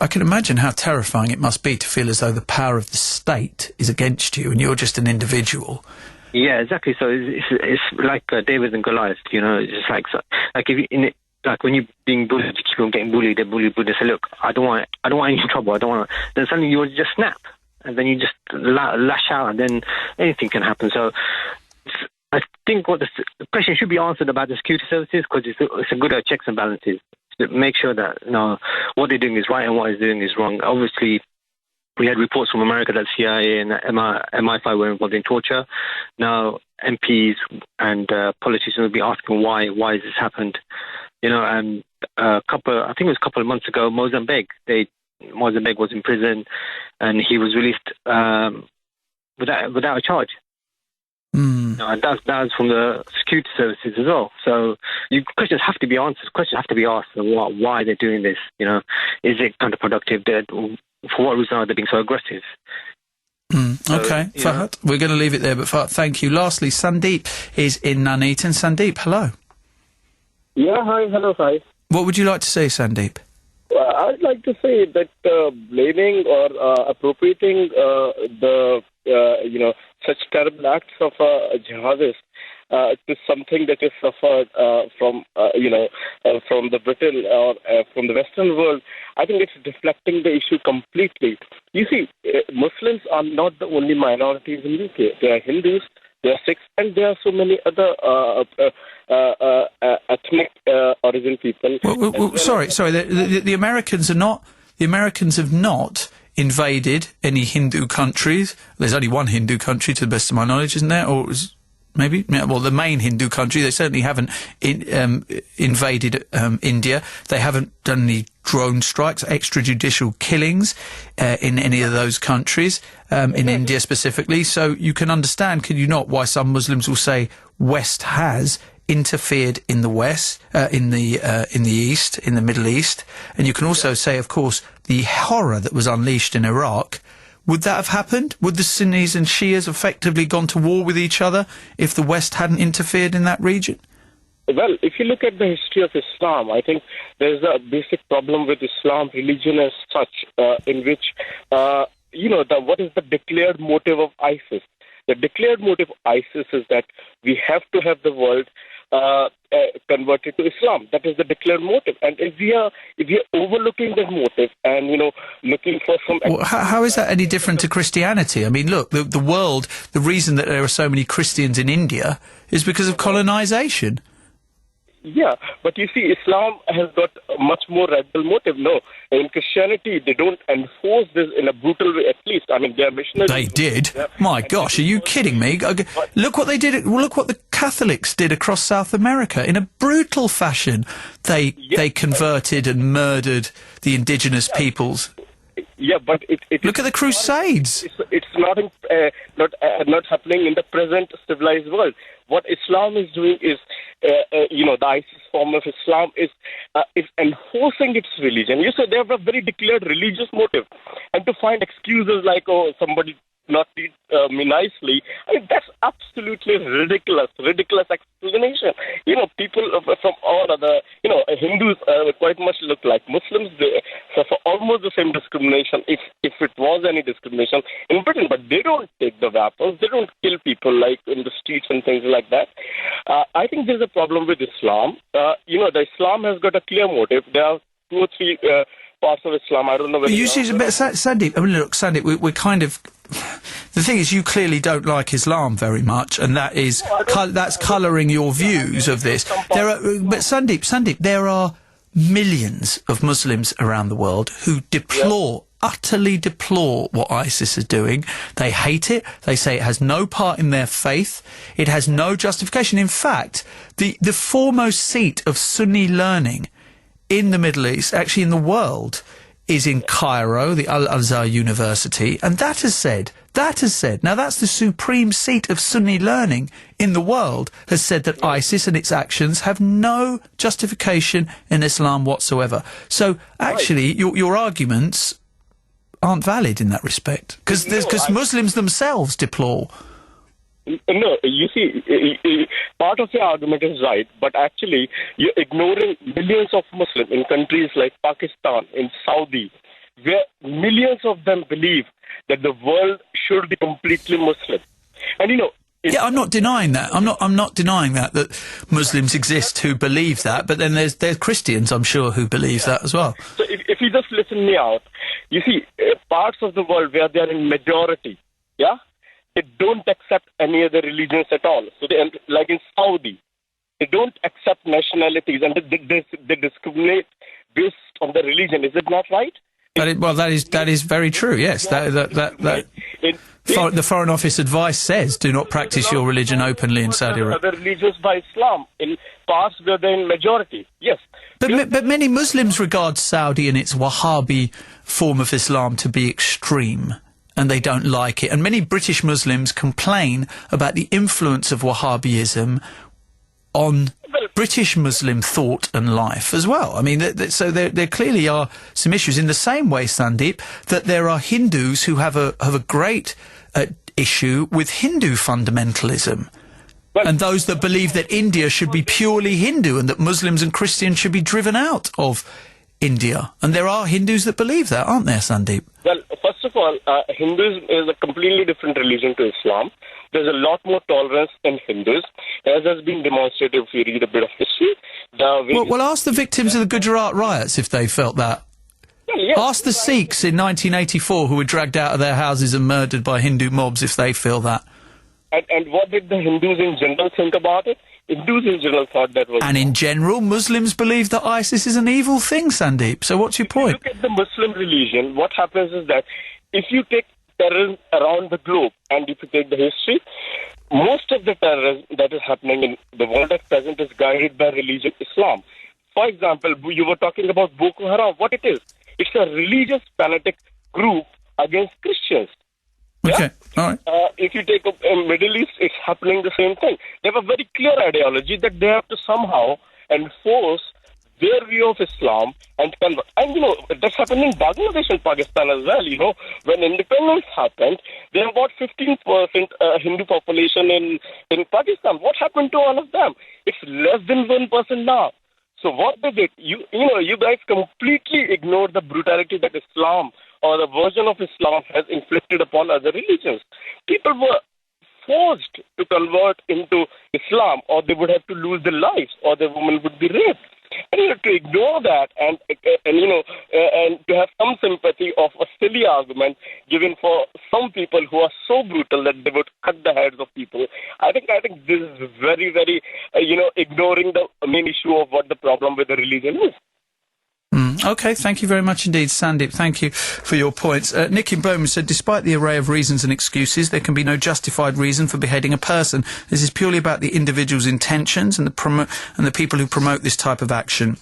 I can imagine how terrifying it must be to feel as though the power of the state is against you and you're just an individual. Yeah, exactly. So it's like David and Goliath, it's just like if like when you're being bullied, you keep on getting bullied, they say, look, I don't want any trouble, then suddenly you just snap, and then you just lash out, and then anything can happen. So I think the question should be answered about the security services, because it's a good checks and balances to make sure that what they're doing is right and what they're doing is wrong. Obviously, we had reports from America that CIA and MI5 were involved in torture. Now MPs and politicians will be asking why has this happened? And I think it was a couple of months ago, Mozambique was in prison, and he was released without a charge. And that's from the security services as well. So questions have to be answered. Questions have to be asked. Why they're doing this? Is it counterproductive? For what reason are they being so aggressive? Okay, Farhat, we're going to leave it there. But Farhat, thank you. Lastly, Sandeep is in Nuneaton. Sandeep, hello. Yeah, hi, hello, hi. What would you like to say, Sandeep? I'd like to say that blaming or appropriating such terrible acts of jihadists to something that is suffered from the Britain or from the Western world, I think it's deflecting the issue completely. You see, Muslims are not the only minorities in the UK. There are Hindus, there are Sikhs, and there are so many other ethnic origin people. Sorry. The Americans are not. The Americans have not invaded any Hindu countries. There's only one Hindu country, to the best of my knowledge, isn't there? Or maybe, well, the main Hindu country. They certainly haven't invaded India. They haven't done any drone strikes, extrajudicial killings in any of those countries, in India specifically. So you can understand, can you not, why some Muslims will say West has interfered in the West, in the East, in the Middle East, and you can also say, of course, the horror that was unleashed in Iraq, would that have happened? Would the Sunnis and Shias effectively gone to war with each other if the West hadn't interfered in that region? Well, if you look at the history of Islam, I think there's a basic problem with Islam religion as such, in which, what is the declared motive of ISIS? The declared motive of ISIS is that we have to have the world converted to Islam. That is the declared motive. And if we are overlooking that motive and, looking for some... Well, how is that any different to Christianity? I mean, look, the world, the reason that there are so many Christians in India is because of colonization. Yeah, but you see, Islam has got a much more radical motive. No, in Christianity, they don't enforce this in a brutal way, at least. I mean, they are missionaries. They did? Yeah. My gosh, are you kidding me? Look what they did. Look what the Catholics did across South America. In a brutal fashion, they converted and murdered the indigenous peoples. Yeah, but look at the Crusades. It's not happening in the present civilized world. What Islam is doing is, the ISIS form of Islam is enforcing its religion. You said they have a very declared religious motive, and to find excuses like, somebody not treat me nicely, I mean, that's absolutely ridiculous explanation. People from all other, Hindus quite much look like Muslims. They suffer almost the same discrimination, if it was any discrimination in Britain, but they don't take the weapons, they don't kill people like in the streets and things like that. I think there's a problem with Islam. The Islam has got a clear motive. There are 2 or 3 parts of Islam. I don't know whether... Sandeep, I mean, look, Sandeep, we're kind of... The thing is, you clearly don't like Islam very much, and that is that's colouring your views of this. But Sandeep, there are millions of Muslims around the world who utterly deplore what ISIS is doing. They hate it. They say it has no part in their faith. It has no justification. In fact, the foremost seat of Sunni learning in the Middle East, actually in the world, is in Cairo, the Al-Azhar University, and that has said, now that's the supreme seat of Sunni learning in the world, has said that ISIS and its actions have no justification in Islam whatsoever. So, actually, your arguments aren't valid in that respect, because Muslims themselves deplore. No, you see, part of your argument is right, but actually you're ignoring millions of Muslims in countries like Pakistan, in Saudi, where millions of them believe that the world should be completely Muslim. And yeah, I'm not denying that. I'm not denying that Muslims exist who believe that, but then there's Christians, I'm sure, who believe that as well. So if you just listen me out, you see, parts of the world where they are in majority, yeah? They don't accept any other religions at all. So like in Saudi, they don't accept nationalities and they discriminate based on the religion. Is it not right? That is very true. Yes, the Foreign Office advice says do not practice your religion openly in Saudi Arabia. Other religions by Islam in parts where they're in majority. Yes, but many Muslims regard Saudi and its Wahhabi form of Islam to be extreme, and they don't like it. And many British Muslims complain about the influence of Wahhabism on British Muslim thought and life as well. I mean, so there clearly are some issues. In the same way, Sandeep, that there are Hindus who have a great issue with Hindu fundamentalism. And those that believe that India should be purely Hindu and that Muslims and Christians should be driven out of India. And there are Hindus that believe that, aren't there, Sandeep? Well, first of all, Hinduism is a completely different religion to Islam. There's a lot more tolerance in Hindus, as has been demonstrated if you read a bit of history. Well, ask the victims of the Gujarat riots if they felt that. Yes. Ask the Sikhs in 1984 who were dragged out of their houses and murdered by Hindu mobs if they feel that. And what did the Hindus in general think about it? Hindus in general thought that was... And in general, Muslims believe that ISIS is an evil thing, Sandeep. So what's your point? If you look at the Muslim religion, what happens is that if you take terrorism around the globe, and if you take the history, most of the terrorism that is happening in the world at present is guided by religion Islam. For example, you were talking about Boko Haram. What it is? It's a religious fanatic group against Christians. Okay, all right. If you take Middle East, it's happening the same thing. They have a very clear ideology that they have to somehow enforce their view of Islam and convert. And, that's happened in Bangladesh and Pakistan as well. When independence happened, there were about 15% Hindu population in Pakistan. What happened to all of them? It's less than 1% now. So what they did, you guys completely ignored the brutality that Islam or the version of Islam has inflicted upon other religions. People were forced to convert into Islam, or they would have to lose their lives, or their women would be raped. And to ignore that and to have some sympathy of a silly argument given for some people who are so brutal that they would cut the heads of people, I think this is very, very, ignoring the main issue of what the problem with the religion is. OK, thank you very much indeed, Sandeep. Thank you for your points. Nick in Birmingham said, despite the array of reasons and excuses, there can be no justified reason for beheading a person. This is purely about the individual's intentions and the people who promote this type of action.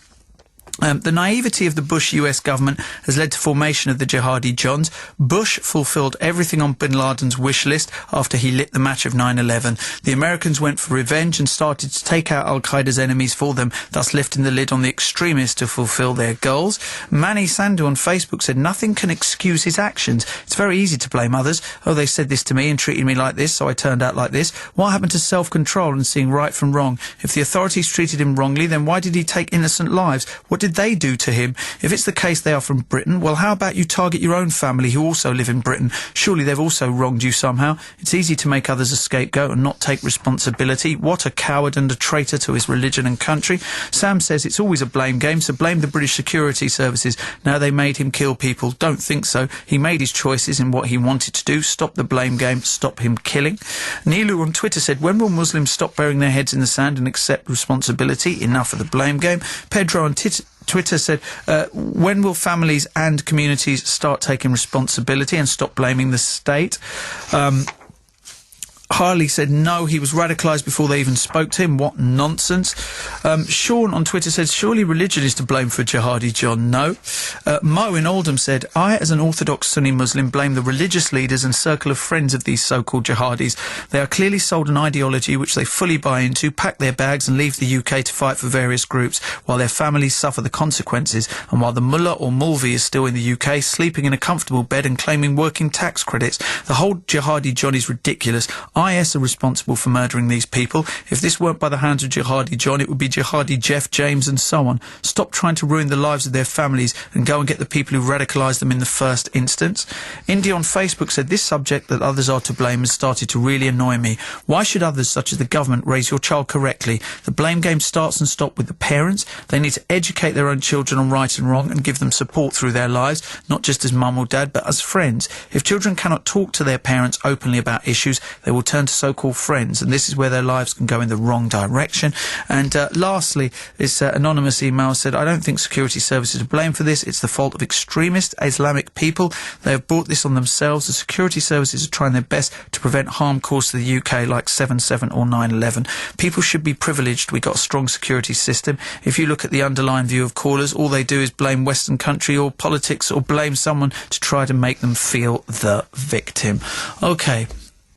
The naivety of the Bush US government has led to formation of the Jihadi Johns. Bush fulfilled everything on bin Laden's wish list after he lit the match of 9/11. The Americans went for revenge and started to take out Al-Qaeda's enemies for them, thus lifting the lid on the extremists to fulfill their goals. Manny Sandu on Facebook said, nothing can excuse his actions. It's very easy to blame others. Oh, they said this to me and treated me like this, so I turned out like this. What happened to self-control and seeing right from wrong? If the authorities treated him wrongly, then why did he take innocent lives? What did they do to him? If it's the case they are from Britain, well, how about you target your own family who also live in Britain? Surely they've also wronged you somehow. It's easy to make others a scapegoat and not take responsibility. What a coward and a traitor to his religion and country. Sam says it's always a blame game, so blame the British security services. Now they made him kill people. Don't think so. He made his choices in what he wanted to do. Stop the blame game. Stop him killing. Nilu on Twitter said, when will Muslims stop burying their heads in the sand and accept responsibility? Enough of the blame game. Pedro on Twitter said, when will families and communities start taking responsibility and stop blaming the state? Harley said no, he was radicalised before they even spoke to him. What nonsense. Sean on Twitter said, surely religion is to blame for Jihadi John. No. Mo in Oldham said, I, as an Orthodox Sunni Muslim, blame the religious leaders and circle of friends of these so-called jihadis. They are clearly sold an ideology which they fully buy into, pack their bags and leave the UK to fight for various groups, while their families suffer the consequences, and while the mullah or mulvi is still in the UK, sleeping in a comfortable bed and claiming working tax credits. The whole Jihadi John is ridiculous. IS are responsible for murdering these people. If this weren't by the hands of Jihadi John, it would be Jihadi Jeff, James and so on. Stop trying to ruin the lives of their families and go and get the people who radicalised them in the first instance. Indy on Facebook said, this subject that others are to blame has started to really annoy me. Why should others, such as the government, raise your child correctly? The blame game starts and stops with the parents. They need to educate their own children on right and wrong and give them support through their lives, not just as mum or dad, but as friends. If children cannot talk to their parents openly about issues, they will turn to so-called friends, and this is where their lives can go in the wrong direction. And lastly, this anonymous email said, I don't think security services are to blame for this. It's the fault of extremist Islamic people. They have brought this on themselves. The security services are trying their best to prevent harm caused to the UK, like 7/7 or 9/11. People should be privileged. We've got a strong security system. If you look at the underlying view of callers, all they do is blame Western country or politics or blame someone to try to make them feel the victim. Okay.